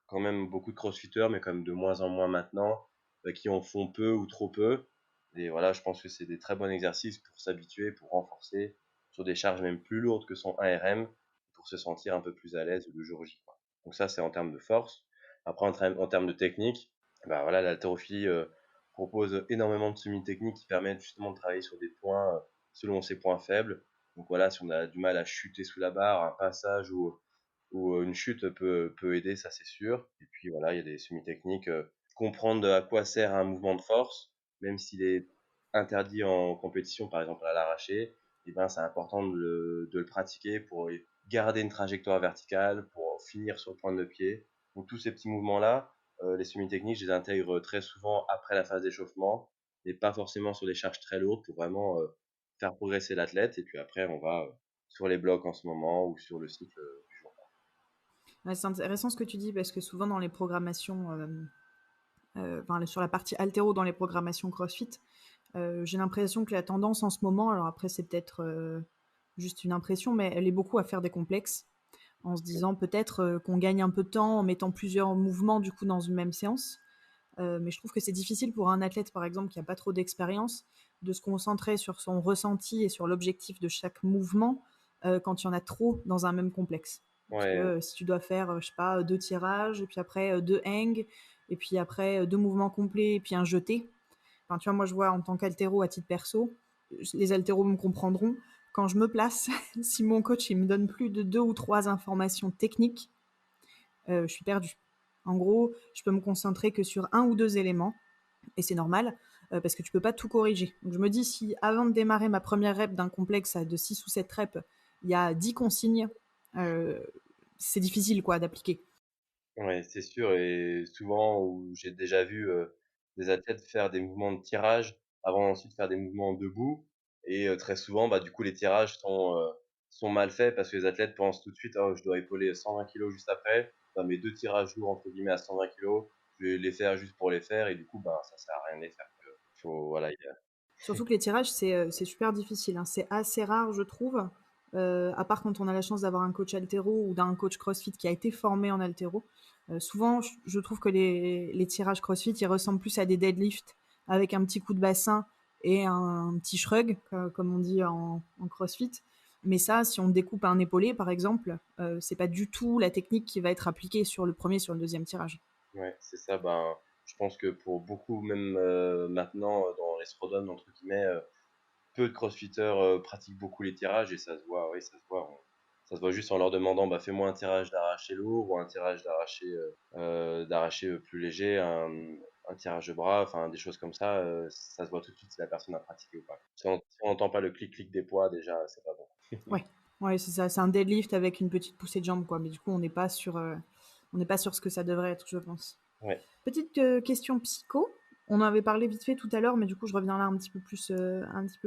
quand même beaucoup de crossfitters, mais comme de moins en moins maintenant, qui en font peu ou trop peu. Et voilà, je pense que c'est des très bons exercices pour s'habituer, pour renforcer sur des charges même plus lourdes que son 1RM, pour se sentir un peu plus à l'aise le jour J, quoi. Donc ça, c'est en termes de force. Après, en termes de technique, bah voilà, l'haltérophilie propose énormément de semi-techniques qui permettent justement de travailler sur des points selon ses points faibles. Donc voilà, si on a du mal à chuter sous la barre, un passage ou une chute peut aider, ça c'est sûr. Et puis voilà, il y a des semi-techniques. Comprendre à quoi sert un mouvement de force, même s'il est interdit en compétition, par exemple à l'arraché, et ben c'est important de le pratiquer pour garder une trajectoire verticale, pour finir sur le point de pied. Donc tous ces petits mouvements-là, les semi-techniques, je les intègre très souvent après la phase d'échauffement et pas forcément sur des charges très lourdes pour vraiment faire progresser l'athlète. Et puis après, on va sur les blocs en ce moment ou sur le cycle du jour. Ouais, c'est intéressant ce que tu dis parce que souvent dans les programmations, sur la partie haltéro dans les programmations CrossFit, j'ai l'impression que la tendance en ce moment, alors après c'est peut-être juste une impression, mais elle est beaucoup à faire des complexes en se disant peut-être qu'on gagne un peu de temps en mettant plusieurs mouvements du coup dans une même séance. Mais je trouve que c'est difficile pour un athlète, par exemple, qui n'a pas trop d'expérience, de se concentrer sur son ressenti et sur l'objectif de chaque mouvement quand il y en a trop dans un même complexe. Parce que Ouais, si tu dois faire, je sais pas, 2 tirages, et puis après 2 hang, et puis après 2 mouvements complets, et puis un jeté. Enfin, tu vois, moi, je vois en tant qu'haltéro à titre perso, les haltéros me comprendront. Quand je me place, si mon coach il me donne plus de 2 ou 3 informations techniques, je suis perdue. En gros, je peux me concentrer que sur un ou deux éléments, et c'est normal, parce que tu peux pas tout corriger. Donc je me dis, si avant de démarrer ma première rep d'un complexe de 6 ou 7 reps, il y a 10 consignes, euh, c'est difficile quoi d'appliquer. ouais, c'est sûr. Et souvent, où j'ai déjà vu des athlètes faire des mouvements de tirage avant ensuite faire des mouvements debout. Et très souvent, bah, du coup, les tirages sont mal faits parce que les athlètes pensent tout de suite, oh, je dois épauler 120 kilos juste après. Bah, mes deux tirages lourds, entre guillemets, à 120 kilos, je vais les faire juste pour les faire. Et du coup, bah, ça sert à rien de les faire. Voilà, Surtout que les tirages, c'est super difficile, hein. C'est assez rare, je trouve, à part quand on a la chance d'avoir un coach haltéro ou d'un coach CrossFit qui a été formé en haltéro. Souvent, je trouve que les tirages CrossFit, ils ressemblent plus à des deadlifts avec un petit coup de bassin et un petit shrug, comme on dit en CrossFit. Mais ça, si on découpe un épaulé, par exemple, c'est pas du tout la technique qui va être appliquée sur le premier, sur le deuxième tirage. ouais, c'est ça. Ben, je pense que pour beaucoup, même maintenant, dans les sprodomes, entre guillemets, peu de crossfitters pratiquent beaucoup les tirages et ça se voit, oui, ça se voit. Ça se voit juste en leur demandant, bah, fais-moi un tirage d'arraché lourd ou un tirage d'arraché plus léger, un tirage de bras, enfin des choses comme ça. Ça se voit tout de suite si la personne a pratiqué ou pas. Si on n'entend pas le clic-clic des poids, déjà, c'est pas bon. Ouais, ouais, c'est ça. C'est un deadlift avec une petite poussée de jambe, quoi. Mais du coup, on n'est pas sur ce que ça devrait être, je pense. Ouais. Petite question psycho. On en avait parlé vite fait tout à l'heure, mais du coup, je reviens là un petit peu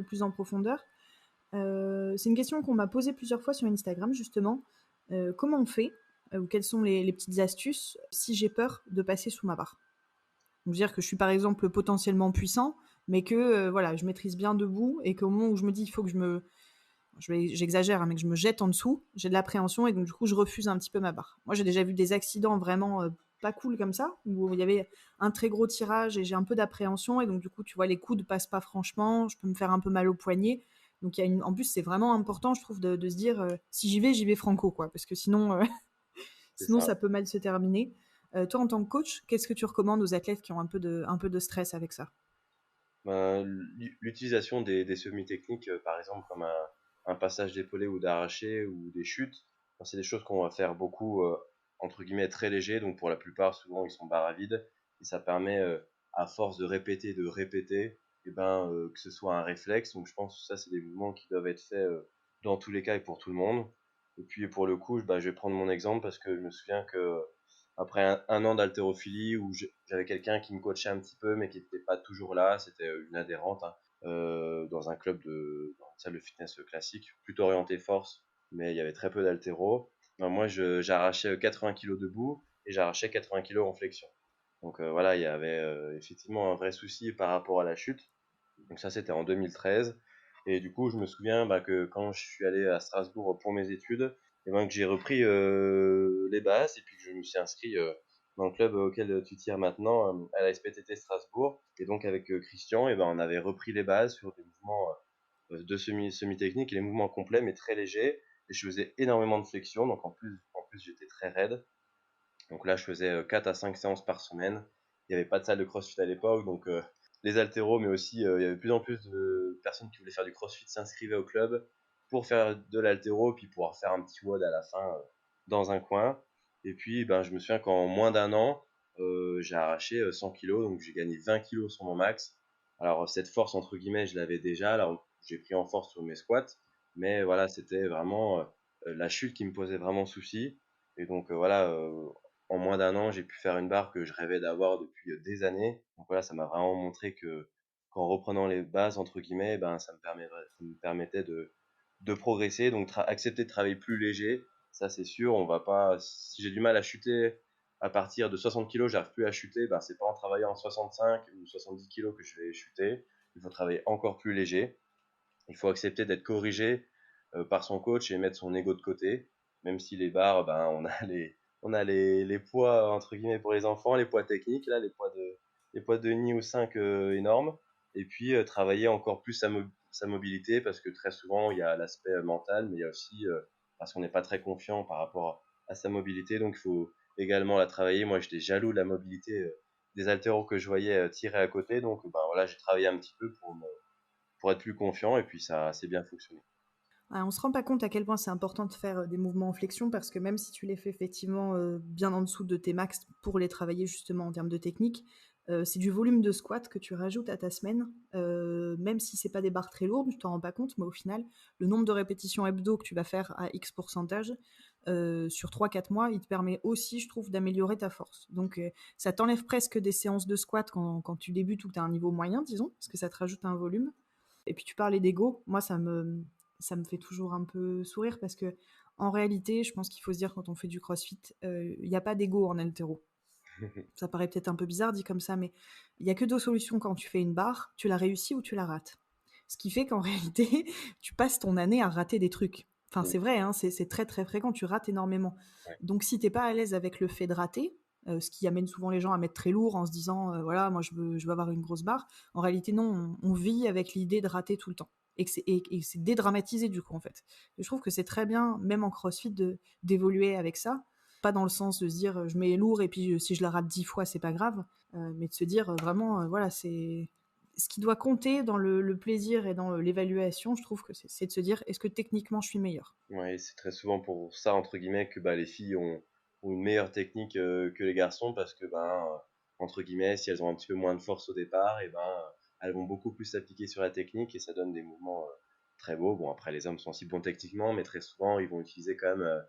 plus en profondeur. C'est une question qu'on m'a posée plusieurs fois sur Instagram, justement. Comment on fait, ou quelles sont les petites astuces si j'ai peur de passer sous ma barre? Donc, dire que je suis par exemple potentiellement puissant, mais que voilà, je maîtrise bien debout et qu'au moment où je me dis il faut que j'exagère, hein, mais que je me jette en dessous, j'ai de l'appréhension et donc du coup je refuse un petit peu ma barre. Moi j'ai déjà vu des accidents vraiment pas cool comme ça, où il y avait un très gros tirage et j'ai un peu d'appréhension et donc du coup tu vois les coudes passent pas franchement, je peux me faire un peu mal au poignet. Donc en plus c'est vraiment important je trouve de se dire si j'y vais franco quoi, parce que sinon, C'est sinon ça. ça peut mal se terminer. Toi en tant que coach, qu'est-ce que tu recommandes aux athlètes qui ont un peu de stress avec ça? Ben, l'utilisation des semi-techniques, par exemple, comme un passage d'épaulé ou d'arraché ou des chutes, ben, c'est des choses qu'on va faire beaucoup, entre guillemets, très léger. Donc, pour la plupart, souvent, ils sont barres à vide. Et ça permet, à force de répéter, et ben, que ce soit un réflexe. Donc, je pense que ça, c'est des mouvements qui doivent être faits dans tous les cas et pour tout le monde. Et puis, pour le coup, bah, je vais prendre mon exemple parce que je me souviens que après un an d'haltérophilie où j'avais quelqu'un qui me coachait un petit peu mais qui n'était pas toujours là, c'était une adhérente, hein, dans un club dans une salle de fitness classique, plutôt orienté force. mais il y avait très peu d'haltéros. Ben, moi, j'arrachais 80 kilos debout et j'arrachais 80 kilos en flexion. Donc voilà, il y avait effectivement un vrai souci par rapport à la chute. Donc ça, c'était en 2013. Et du coup, je me souviens que quand je suis allé à Strasbourg pour mes études, et ben, que j'ai repris les bases et puis que je me suis inscrit dans le club auquel tu tires maintenant, à la SPTT Strasbourg. Et donc avec Christian, et ben, on avait repris les bases sur des mouvements de semi-technique et les mouvements complets mais très légers. Et je faisais énormément de flexion, donc en plus j'étais très raide. Donc là, je faisais 4 à 5 séances par semaine. Il n'y avait pas de salle de CrossFit à l'époque, donc les haltéros, mais aussi il y avait de plus en plus de personnes qui voulaient faire du CrossFit s'inscrivaient au club pour faire de l'haltéro, puis pouvoir faire un petit WOD à la fin dans un coin. Et puis, je me souviens qu'en moins d'un an, j'ai arraché 100 kilos, donc j'ai gagné 20 kilos sur mon max. Alors cette force, entre guillemets, je l'avais déjà. Alors j'ai pris en force sur mes squats, mais voilà, c'était vraiment la chute qui me posait vraiment souci. Et donc voilà, en moins d'un an, j'ai pu faire une barre que je rêvais d'avoir depuis des années. Donc voilà, ça m'a vraiment montré que qu'en reprenant les bases, entre guillemets, ça me permettait de progresser, donc accepter de travailler plus léger. Ça, c'est sûr, on va pas, si j'ai du mal à chuter à partir de 60 kilos, j'arrive plus à chuter, c'est pas en travaillant en 65 ou 70 kilos que je vais chuter. Il faut travailler encore plus léger. Il faut accepter d'être corrigé par son coach et mettre son ego de côté, même si les barres, on a les poids entre guillemets pour les enfants, les poids techniques, là, les poids de nid ou 5 énormes, et puis travailler encore plus sa mobilité, parce que très souvent il y a l'aspect mental, mais il y a aussi parce qu'on n'est pas très confiant par rapport à sa mobilité, donc il faut également la travailler. Moi, j'étais jaloux de la mobilité des haltéros que je voyais tirer à côté, donc voilà, j'ai travaillé un petit peu pour être plus confiant, et puis ça a assez bien fonctionné. Ouais, on se rend pas compte à quel point c'est important de faire des mouvements en flexion parce que même si tu les fais effectivement bien en dessous de tes max pour les travailler justement en termes de technique, c'est du volume de squat que tu rajoutes à ta semaine, même si c'est pas des barres très lourdes, tu t'en rends pas compte, mais au final, le nombre de répétitions hebdo que tu vas faire à X pourcentage sur 3-4 mois, il te permet aussi, je trouve, d'améliorer ta force. Donc ça t'enlève presque des séances de squat quand tu débutes ou que tu as un niveau moyen, disons, parce que ça te rajoute un volume. Et puis tu parlais d'ego, moi ça me fait toujours un peu sourire parce que en réalité, je pense qu'il faut se dire quand on fait du crossfit, il n'y a pas d'ego en haltéro. Ça paraît peut-être un peu bizarre dit comme ça, mais il n'y a que deux solutions quand tu fais une barre, tu la réussis ou tu la rates. Ce qui fait qu'en réalité, tu passes ton année à rater des trucs. Enfin, c'est vrai, hein, c'est très très fréquent, tu rates énormément. Ouais. Donc si t'es pas à l'aise avec le fait de rater, ce qui amène souvent les gens à mettre très lourd en se disant voilà, moi je veux avoir une grosse barre. En réalité, non, on vit avec l'idée de rater tout le temps. Et que c'est dédramatisé du coup en fait. Et je trouve que c'est très bien, même en crossfit, d'évoluer avec ça. Pas dans le sens de se dire je mets lourd et puis si je la rate 10 fois, c'est pas grave. Mais de se dire vraiment, voilà, c'est ce qui doit compter dans le plaisir et dans l'évaluation, je trouve que c'est de se dire est-ce que techniquement je suis meilleur. Ouais, c'est très souvent pour ça, entre guillemets, que les filles ont une meilleure technique que les garçons, parce que, entre guillemets, si elles ont un petit peu moins de force au départ, et elles vont beaucoup plus s'appliquer sur la technique et ça donne des mouvements très beaux. Bon, après, les hommes sont aussi bons techniquement, mais très souvent, ils vont utiliser quand même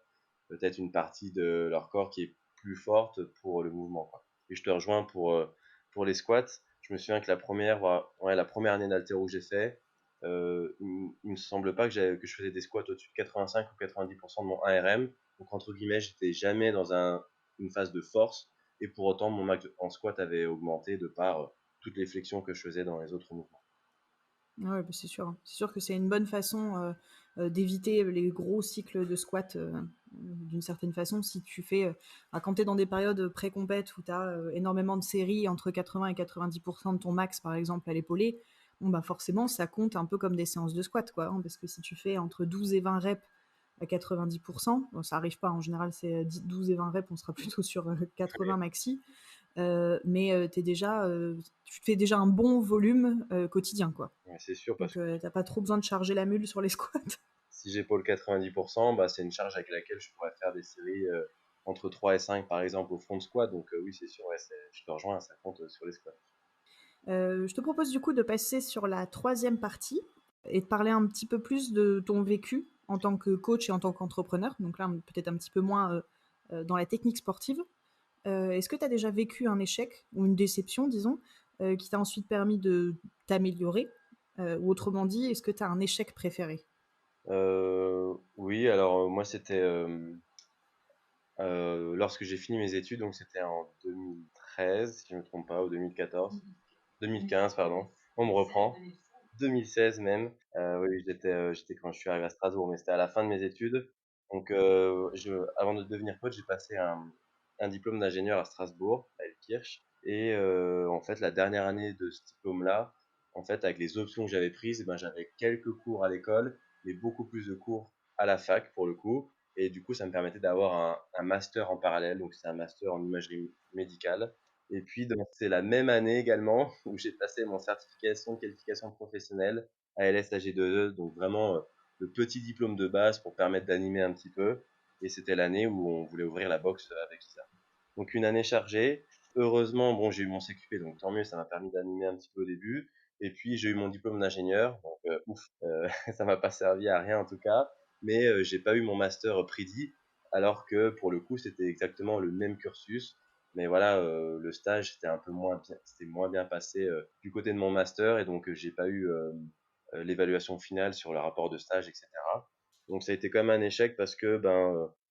peut-être une partie de leur corps qui est plus forte pour le mouvement, quoi. Et je te rejoins pour les squats. Je me souviens que la première année d'haltéro que j'ai fait, il me semble pas que je faisais des squats au-dessus de 85 ou 90% de mon ARM. Donc, entre guillemets, j'étais jamais dans une phase de force. Et pour autant, mon max en squat avait augmenté de par toutes les flexions que je faisais dans les autres mouvements. Ouais, bah, c'est sûr, hein. C'est sûr que c'est une bonne façon d'éviter les gros cycles de squat d'une certaine façon. Si tu fais, quand tu es dans des périodes pré-compète où tu as énormément de séries entre 80 et 90% de ton max, par exemple, à l'épaulé, bon, bah forcément, ça compte un peu comme des séances de squat, quoi, hein, parce que si tu fais entre 12 et 20 reps à 90%, bon, ça arrive pas, en général, c'est 12 et 20 reps, on sera plutôt sur 80 maxi. Mais tu te fais déjà un bon volume quotidien, quoi. Ouais, c'est sûr, parce Donc que t'as pas trop besoin de charger la mule sur les squats. si j'épaule 90%, c'est une charge avec laquelle je pourrais faire des séries entre 3 et 5, par exemple, au front squat. Donc, oui, c'est sûr, ouais, je te rejoins, ça compte sur les squats. Je te propose du coup de passer sur la troisième partie et de parler un petit peu plus de ton vécu en tant que coach et en tant qu'entrepreneur. Donc là, peut-être un petit peu moins dans la technique sportive. Est-ce que tu as déjà vécu un échec ou une déception, disons, qui t'a ensuite permis de t'améliorer ou autrement dit, est-ce que tu as un échec préféré? Oui, alors moi c'était lorsque j'ai fini mes études, donc c'était en 2013, si je ne me trompe pas, ou 2014, 2015, pardon. On me reprend. 2016 même. Oui, oui, j'étais quand je suis arrivé à Strasbourg, mais c'était à la fin de mes études. Donc, avant de devenir coach, j'ai passé un diplôme d'ingénieur à Strasbourg, à Elkirch. Et en fait, la dernière année de ce diplôme-là, en fait, avec les options que j'avais prises, eh ben, j'avais quelques cours à l'école, mais beaucoup plus de cours à la fac pour le coup. Et du coup, ça me permettait d'avoir un master en parallèle. Donc, c'est un master en imagerie médicale. Et puis, c'est la même année également où j'ai passé mon certification de qualification professionnelle ALS AG2E, donc vraiment le petit diplôme de base pour permettre d'animer un petit peu. Et c'était l'année où on voulait ouvrir la boxe avec Isa. Donc une année chargée. Heureusement, bon, j'ai eu mon CQP, donc tant mieux, ça m'a permis d'animer un petit peu au début. Et puis j'ai eu mon diplôme d'ingénieur, donc ouf, ça m'a pas servi à rien en tout cas. Mais j'ai pas eu mon master Pridi, alors que pour le coup, c'était exactement le même cursus. Mais voilà, le stage c'était un peu moins bien, c'était moins bien passé du côté de mon master, et donc j'ai pas eu l'évaluation finale sur le rapport de stage, etc. Donc ça a été quand même un échec parce que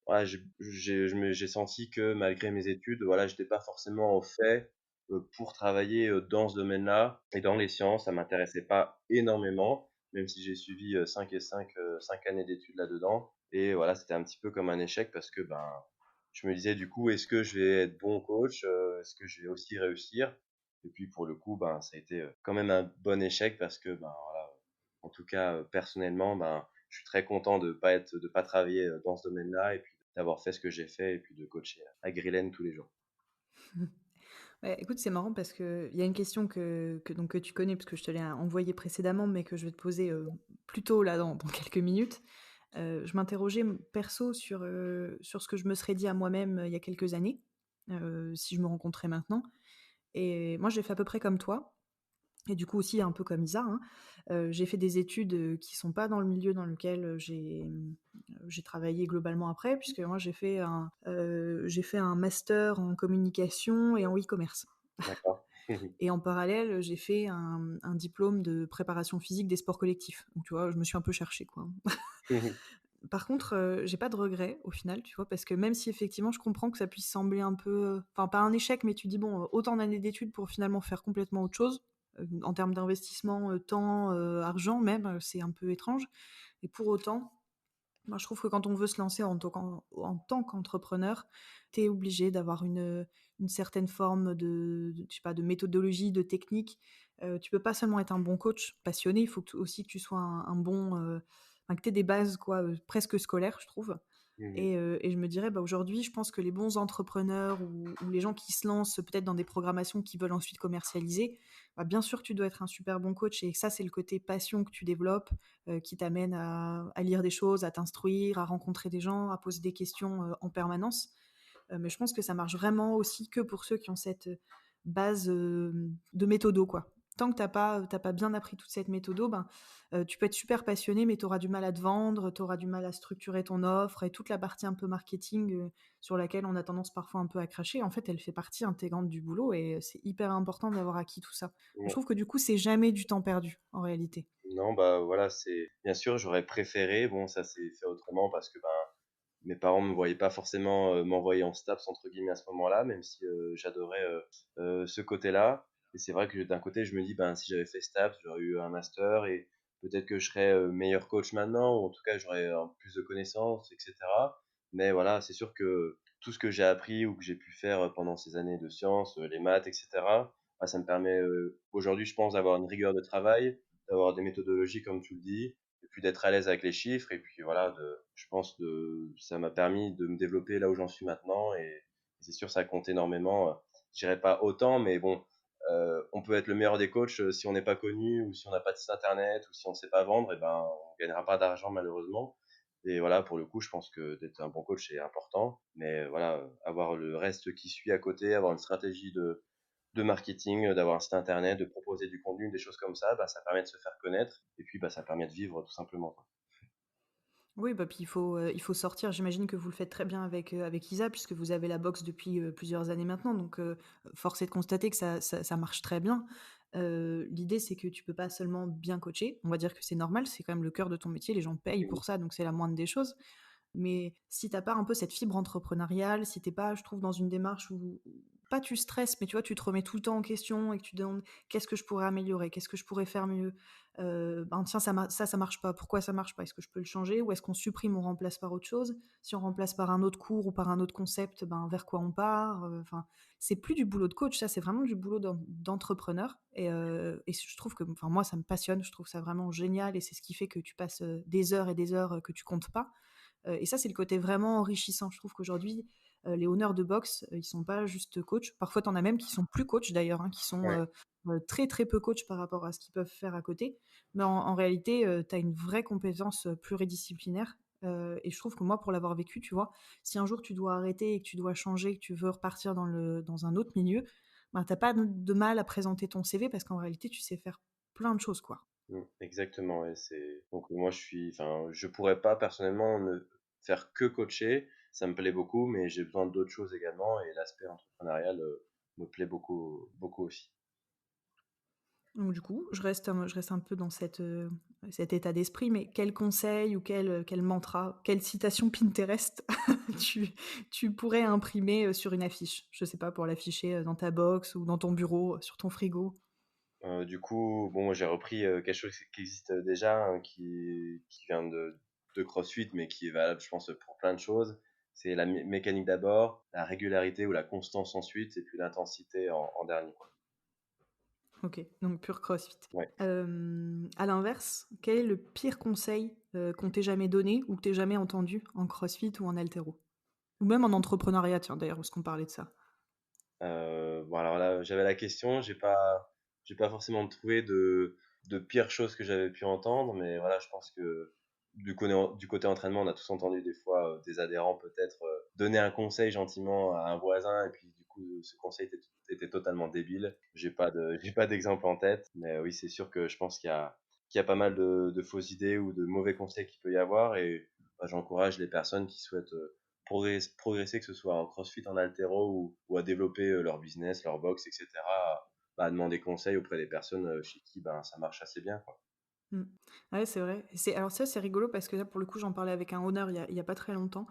ouais, j'ai senti que malgré mes études, voilà, j'étais pas forcément au fait pour travailler dans ce domaine-là, et dans les sciences, ça m'intéressait pas énormément, même si j'ai suivi 5 années d'études là-dedans. Et voilà, c'était un petit peu comme un échec parce que je me disais du coup, est-ce que je vais être bon coach? Est-ce que je vais aussi réussir? Et puis pour le coup, ça a été quand même un bon échec parce que voilà, en tout cas personnellement, je suis très content de pas travailler dans ce domaine-là, et puis d'avoir fait ce que j'ai fait, et puis de coacher à Grillen tous les jours. Ouais, écoute, c'est marrant parce qu'il y a une question donc, que tu connais, parce que je te l'ai envoyée précédemment, mais que je vais te poser plus tôt, là, dans quelques minutes. Je m'interrogeais perso sur ce que je me serais dit à moi-même il y a quelques années, si je me rencontrais maintenant. Et moi, j'ai fait à peu près comme toi. Et du coup aussi un peu comme Isa, hein. J'ai fait des études, qui sont pas dans le milieu dans lequel, j'ai travaillé globalement après, puisque moi j'ai fait un master en communication et en e-commerce. D'accord. Et en parallèle, j'ai fait un diplôme de préparation physique des sports collectifs. Donc tu vois, je me suis un peu cherchée, quoi. Par contre, j'ai pas de regrets au final, tu vois? Parce que même si effectivement je comprends que ça puisse sembler un peu, enfin pas un échec, mais tu dis: «Bon, autant d'années d'études pour finalement faire complètement autre chose», en termes d'investissement, temps, argent même, c'est un peu étrange. Et pour autant, moi je trouve que quand on veut se lancer en tant qu'entrepreneur, tu es obligé d'avoir une certaine forme je sais pas, de méthodologie, de technique. Tu peux pas seulement être un bon coach passionné, il faut aussi que tu sois un bon, enfin que tu aies des bases quoi, presque scolaires je trouve. Et je me dirais, aujourd'hui, je pense que les bons entrepreneurs ou les gens qui se lancent peut-être dans des programmations qui veulent ensuite commercialiser, bien sûr, tu dois être un super bon coach. Et ça, c'est le côté passion que tu développes, qui t'amène à lire des choses, à t'instruire, à rencontrer des gens, à poser des questions en permanence. Mais je pense que ça marche vraiment aussi que pour ceux qui ont cette base de méthodo, quoi. Tant que t'as pas bien appris toute cette méthodo, tu peux être super passionné, mais tu auras du mal à te vendre, tu auras du mal à structurer ton offre, et toute la partie un peu marketing sur laquelle on a tendance parfois un peu à cracher, en fait, elle fait partie intégrante du boulot, et c'est hyper important d'avoir acquis tout ça. Je trouve que du coup, c'est jamais du temps perdu, en réalité. Non, voilà, c'est bien sûr, j'aurais préféré. Bon, ça s'est fait autrement parce que mes parents me voyaient pas forcément m'envoyer en STAPS entre guillemets à ce moment-là, même si j'adorais ce côté-là. Et c'est vrai que d'un côté, je me dis, si j'avais fait STAPS, j'aurais eu un master, et peut-être que je serais meilleur coach maintenant, ou en tout cas, j'aurais plus de connaissances, etc. Mais voilà, c'est sûr que tout ce que j'ai appris ou que j'ai pu faire pendant ces années de sciences, les maths, etc., ça me permet aujourd'hui, je pense, d'avoir une rigueur de travail, d'avoir des méthodologies comme tu le dis, et puis d'être à l'aise avec les chiffres. Et puis voilà, je pense ça m'a permis de me développer là où j'en suis maintenant, et c'est sûr, ça compte énormément. Je dirais pas autant, mais bon, on peut être le meilleur des coachs si on n'est pas connu, ou si on n'a pas de site internet, ou si on ne sait pas vendre, et on gagnera pas d'argent malheureusement. Et voilà, pour le coup, je pense que d'être un bon coach c'est important, mais voilà, avoir le reste qui suit à côté, avoir une stratégie de marketing, d'avoir un site internet, de proposer du contenu, des choses comme ça, ça permet de se faire connaître, et puis ça permet de vivre tout simplement, quoi. Oui, puis il faut sortir. J'imagine que vous le faites très bien avec Isa, puisque vous avez la boxe depuis plusieurs années maintenant. Donc, force est de constater que ça marche très bien. L'idée, c'est que tu peux pas seulement bien coacher. On va dire que c'est normal, c'est quand même le cœur de ton métier, les gens payent Mmh. pour ça, donc c'est la moindre des choses. Mais si t'as pas un peu cette fibre entrepreneuriale, si t'es pas, je trouve, dans une démarche où pas tu stresses, mais tu vois, tu te remets tout le temps en question et que tu te demandes qu'est-ce que je pourrais améliorer, qu'est-ce que je pourrais faire mieux, ben tiens, ça marche pas, pourquoi ça marche pas, est-ce que je peux le changer ou est-ce qu'on supprime, on remplace par autre chose? Si on remplace par un autre cours ou par un autre concept, ben vers quoi on part? Enfin, c'est plus du boulot de coach, ça c'est vraiment du boulot d'entrepreneur et je trouve que, enfin moi ça me passionne, je trouve ça vraiment génial et c'est ce qui fait que tu passes des heures et des heures que tu comptes pas. Et ça, c'est le côté vraiment enrichissant. Je trouve qu'aujourd'hui, les honneurs de boxe, ils sont pas juste coachs. Parfois, tu en as même qui sont plus coachs d'ailleurs, hein, qui sont Ouais. très très peu coachs par rapport à ce qu'ils peuvent faire à côté. Mais en réalité, tu as une vraie compétence pluridisciplinaire. Et je trouve que moi, pour l'avoir vécu, tu vois, si un jour tu dois arrêter et que tu dois changer, que tu veux repartir dans un autre milieu, ben, t'as pas de mal à présenter ton CV parce qu'en réalité, tu sais faire plein de choses, quoi. Exactement, ouais, c'est donc moi je pourrais pas personnellement ne faire que coacher, ça me plaît beaucoup, mais j'ai besoin d'autres choses également et l'aspect entrepreneurial, me plaît beaucoup beaucoup aussi. Donc du coup, je reste un peu dans cet état d'esprit, mais quel conseil ou quel mantra, quelle citation Pinterest tu tu pourrais imprimer, sur une affiche? Je sais pas, pour l'afficher, dans ta box ou dans ton bureau, sur ton frigo? Du coup, bon, j'ai repris, quelque chose qui existe déjà, hein, qui vient de CrossFit, mais qui est valable, je pense, pour plein de choses. C'est la mécanique d'abord, la régularité ou la constance ensuite et puis l'intensité en dernier, quoi. OK, donc pur CrossFit. Ouais. À l'inverse, quel est le pire conseil, qu'on t'ait jamais donné ou que t'aies jamais entendu en CrossFit ou en haltéro? Ou même en entrepreneuriat, tiens, d'ailleurs, parce qu'on parlait de ça. Bon alors là, j'avais la question, j'ai pas forcément trouvé de pires choses que j'avais pu entendre, mais voilà, je pense que du côté entraînement, on a tous entendu des fois, des adhérents peut-être, donner un conseil gentiment à un voisin et puis du coup, ce conseil était totalement débile. J'ai pas d'exemple en tête, mais oui, c'est sûr que je pense qu'il y a pas mal de fausses idées ou de mauvais conseils qu'il peut y avoir et bah, j'encourage les personnes qui souhaitent, progresser, que ce soit en CrossFit, en haltéro ou à développer leur business, leur box, etc., à demander conseil auprès des personnes chez qui ben, ça marche assez bien, quoi. Mmh. Ouais, c'est vrai. Alors ça, c'est rigolo parce que là, pour le coup, j'en parlais avec un owner il y a pas très longtemps.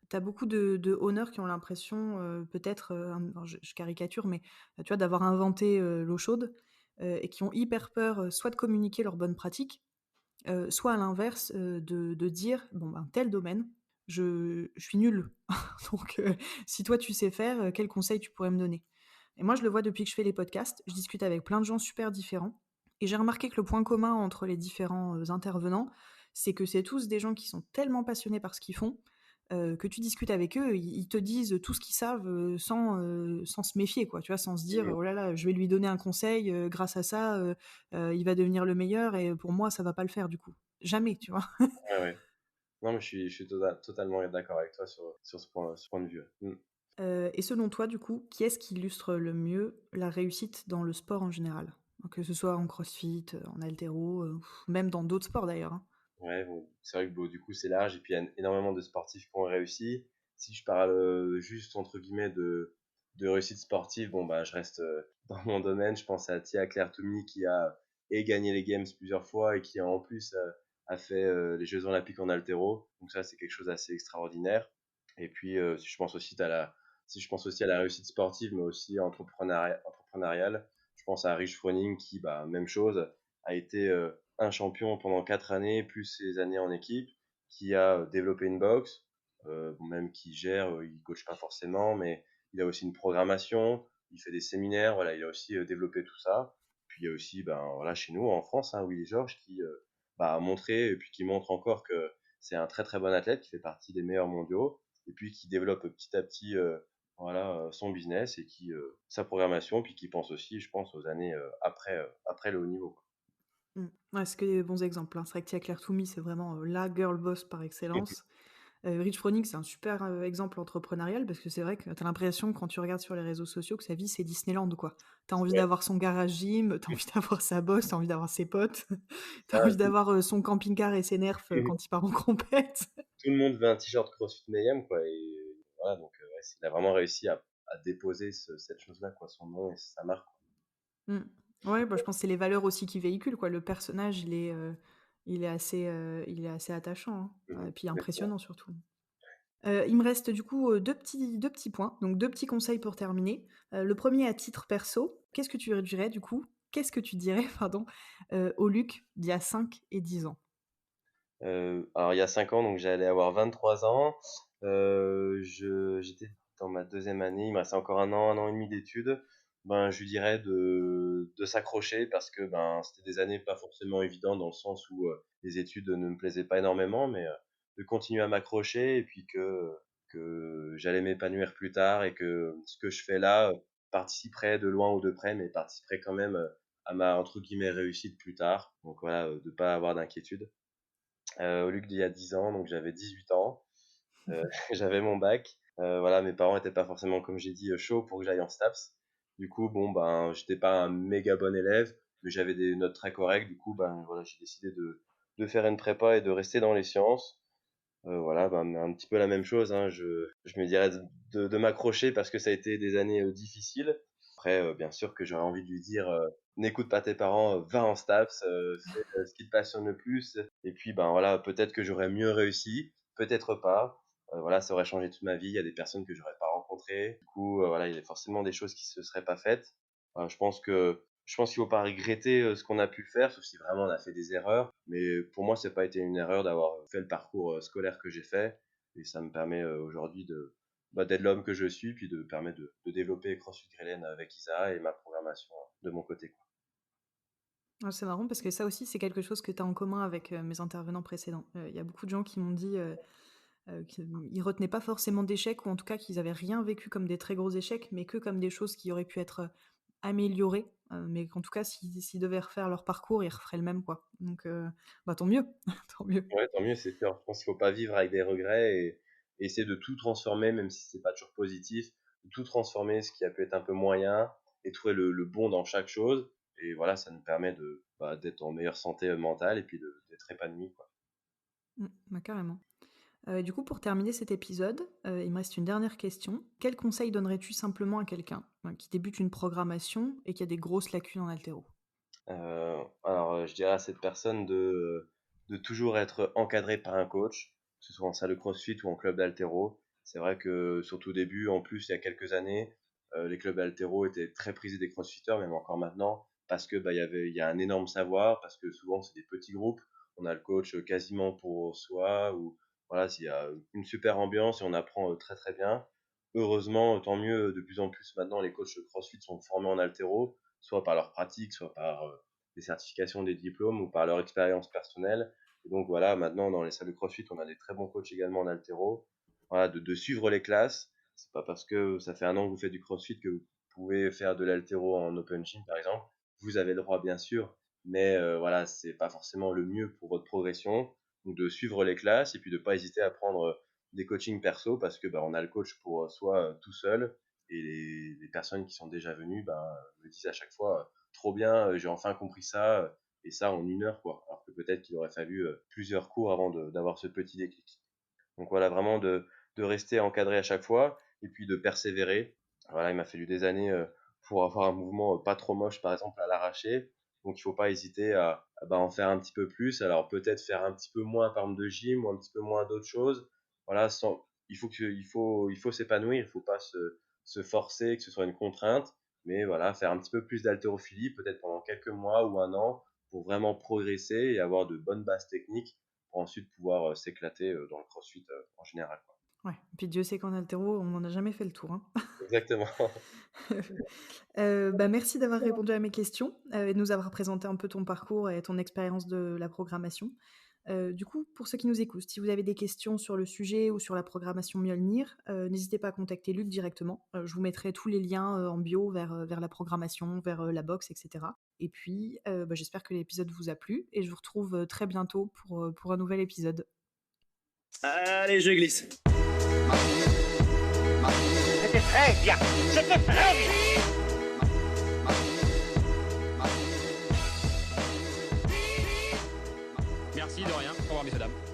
Tu as beaucoup de owners qui ont l'impression, peut-être, alors je caricature, mais, tu vois, d'avoir inventé, l'eau chaude, et qui ont hyper peur, soit de communiquer leurs bonnes pratiques, soit à l'inverse, de dire: «Bon, ben, tel domaine, je suis nul. Donc, si toi tu sais faire, quels conseils tu pourrais me donner?» Et moi, je le vois depuis que je fais les podcasts, je discute avec plein de gens super différents et j'ai remarqué que le point commun entre les différents, intervenants, c'est que c'est tous des gens qui sont tellement passionnés par ce qu'ils font, que tu discutes avec eux, ils te disent tout ce qu'ils savent, sans se méfier, quoi, tu vois? Sans se dire: Mmh. «Oh là là, je vais lui donner un conseil, grâce à ça, il va devenir le meilleur et pour moi, ça va pas le faire, du coup». Jamais, tu vois? Ouais, ouais. Non, mais je suis totalement d'accord avec toi sur ce point de vue. Ouais. Et selon toi, du coup, qui est-ce qui illustre le mieux la réussite dans le sport en général? Que ce soit en crossfit, en haltéro, même dans d'autres sports d'ailleurs, hein. Ouais, bon, c'est vrai que bon, du coup, c'est large et puis il y a énormément de sportifs qui ont réussi. Si je parle juste, entre guillemets, de réussite sportive, bon, bah, je reste dans mon domaine. Je pense à Tia Claire Toumi qui a gagné les Games plusieurs fois et qui en plus a fait les Jeux Olympiques en haltéro. Donc ça, c'est quelque chose d'assez extraordinaire. Et puis, si je pense aussi à la réussite sportive, mais aussi entrepreneuriale, je pense à Rich Froning qui, bah, même chose, a été un champion pendant 4 années, plus ses années en équipe, qui a développé une boxe, bon, même qui gère, il coach pas forcément, mais il a aussi une programmation, il fait des séminaires, voilà, il a aussi développé tout ça. Puis il y a aussi, ben voilà, chez nous en France, hein, Willy Georges qui bah, a montré et puis qui montre encore que c'est un très très bon athlète, qui fait partie des meilleurs mondiaux, et puis qui développe petit à petit voilà, son business et qui sa programmation, puis qui pense aussi, je pense, aux années après le haut niveau, quoi. Mmh. Ouais, c'est que des bons exemples, hein. C'est vrai que Tia Claire Toumi, c'est vraiment, la girl boss par excellence. Rich Froning, c'est un super, exemple entrepreneurial parce que c'est vrai que tu as l'impression quand tu regardes sur les réseaux sociaux que sa vie, c'est Disneyland, quoi. Tu as envie Ouais, d'avoir son garage gym, tu as envie d'avoir sa boss, tu as envie d'avoir ses potes, tu as ça, envie d'avoir, son camping-car et ses nerfs, quand il part en compète. tout le monde veut un t-shirt CrossFit Mayhem, quoi. Et voilà, donc ouais, il a vraiment réussi à déposer cette chose-là, quoi, son nom et sa marque. Mmh. Ouais, bah, je pense que c'est les valeurs aussi qu'il véhicule, quoi. Le personnage, il est assez attachant, hein, et puis Exactement. impressionnant surtout. Il me reste du coup, 2 petits points, donc 2 petits conseils pour terminer. Le premier à titre perso, qu'est-ce que tu dirais pardon, au Luc d'il y a 5 et 10 ans? Alors il y a 5 ans, donc j'allais avoir 23 ans. J'étais dans ma deuxième année, il me restait encore un an et demi d'études. Ben, je lui dirais de s'accrocher parce que ben, c'était des années pas forcément évidentes dans le sens où les études ne me plaisaient pas énormément, mais de continuer à m'accrocher et puis que j'allais m'épanouir plus tard et que ce que je fais là participerait de loin ou de près, mais participerait quand même à ma entre guillemets réussite plus tard. Donc voilà, de pas avoir d'inquiétude. Au lieu d'il y a 10 ans, donc j'avais 18 ans, j'avais mon bac. Voilà, mes parents étaient pas forcément, comme j'ai dit, chauds pour que j'aille en STAPS. Du coup, bon, ben, j'étais pas un méga bon élève, mais j'avais des notes très correctes. Du coup, ben, voilà, j'ai décidé de faire une prépa et de rester dans les sciences. Voilà, ben, un petit peu la même chose, hein. Je me dirais de m'accrocher parce que ça a été des années difficiles. Après, bien sûr que j'aurais envie de lui dire, n'écoute pas tes parents, va en STAPS, fais ce qui te passionne le plus. Et puis, ben voilà, peut-être que j'aurais mieux réussi, peut-être pas. Voilà, ça aurait changé toute ma vie. Il y a des personnes que j'aurais pas rencontrées. Du coup, voilà, il y a forcément des choses qui se seraient pas faites. Je pense qu'il faut pas regretter ce qu'on a pu faire, sauf si vraiment on a fait des erreurs. Mais pour moi, c'est pas été une erreur d'avoir fait le parcours scolaire que j'ai fait. Et ça me permet aujourd'hui d'être l'homme que je suis, puis de permettre de développer CrossFit Grelen avec Isa et ma programmation de mon côté, quoi. Ah, c'est marrant parce que ça aussi, c'est quelque chose que tu as en commun avec, mes intervenants précédents. Il y a beaucoup de gens qui m'ont dit, qu'ils retenaient pas forcément d'échecs ou en tout cas qu'ils avaient rien vécu comme des très gros échecs, mais que comme des choses qui auraient pu être, améliorées, mais qu'en tout cas s'ils devaient refaire leur parcours, ils referaient le même, quoi. Donc bah, tant mieux, tant mieux. Ouais, tant mieux, c'est sûr. Je pense qu'il faut pas vivre avec des regrets et essayer de tout transformer, même si c'est pas toujours positif, de tout transformer ce qui a pu être un peu moyen et trouver le bon dans chaque chose. Et voilà, ça nous permet d'être en meilleure santé mentale et puis d'être épanoui, quoi. Bah, carrément. Du coup, pour terminer cet épisode, il me reste une dernière question. Quel conseil donnerais-tu simplement à quelqu'un, qui débute une programmation et qui a des grosses lacunes en haltéro? Alors, je dirais à cette personne de toujours être encadré par un coach, que ce soit en salle de CrossFit ou en club d'haltéro. C'est vrai que surtout au début, en plus, il y a quelques années, les clubs d'haltéro étaient très prisés des crossfitters, même encore maintenant, parce que bah, il y a un énorme savoir, parce que souvent c'est des petits groupes, on a le coach quasiment pour soi, ou voilà, s'il y a une super ambiance et on apprend très très bien. Heureusement, tant mieux, de plus en plus maintenant, les coachs CrossFit sont formés en haltéro, soit par leur pratique, soit par des certifications, des diplômes ou par leur expérience personnelle. Et donc voilà, maintenant dans les salles de CrossFit, on a des très bons coachs également en haltéro. Voilà, de suivre les classes. C'est pas parce que ça fait un an que vous faites du CrossFit que vous pouvez faire de l'haltéro en open gym par exemple. Vous avez le droit bien sûr, mais voilà, c'est pas forcément le mieux pour votre progression. Donc de suivre les classes et puis de pas hésiter à prendre des coachings perso parce que bah, on a le coach pour soi tout seul et les personnes qui sont déjà venues bah, me disent à chaque fois trop bien, j'ai enfin compris ça, et ça en une heure, quoi. Alors que peut-être qu'il aurait fallu plusieurs cours avant d'avoir ce petit déclic. Donc voilà, vraiment de rester encadré à chaque fois, et puis de persévérer. Voilà, il m'a fallu des années pour avoir un mouvement pas trop moche, par exemple, à l'arraché. Donc il faut pas hésiter à en faire un petit peu plus. Alors peut-être faire un petit peu moins, par exemple, de gym ou un petit peu moins d'autres choses. Voilà, il faut s'épanouir, il faut pas se forcer, que ce soit une contrainte, mais voilà, faire un petit peu plus d'haltérophilie, peut-être pendant quelques mois ou un an, pour vraiment progresser et avoir de bonnes bases techniques pour ensuite pouvoir s'éclater dans le CrossFit en général, quoi. Ouais, et puis Dieu sait qu'en haltéro, on n'en a jamais fait le tour, hein. Exactement. Bah, merci d'avoir répondu à mes questions, et de nous avoir présenté un peu ton parcours et ton expérience de la programmation. Du coup, pour ceux qui nous écoutent, si vous avez des questions sur le sujet ou sur la programmation Mjolnir, n'hésitez pas à contacter Luc directement. Je vous mettrai tous les liens, en bio vers la programmation, vers, la boxe et cetera. Et puis, bah, j'espère que l'épisode vous a plu et je vous retrouve, très bientôt pour un nouvel épisode. Allez, je glisse. C'était très bien. C'était très bien. Merci de rien. Au revoir, messieurs, dames.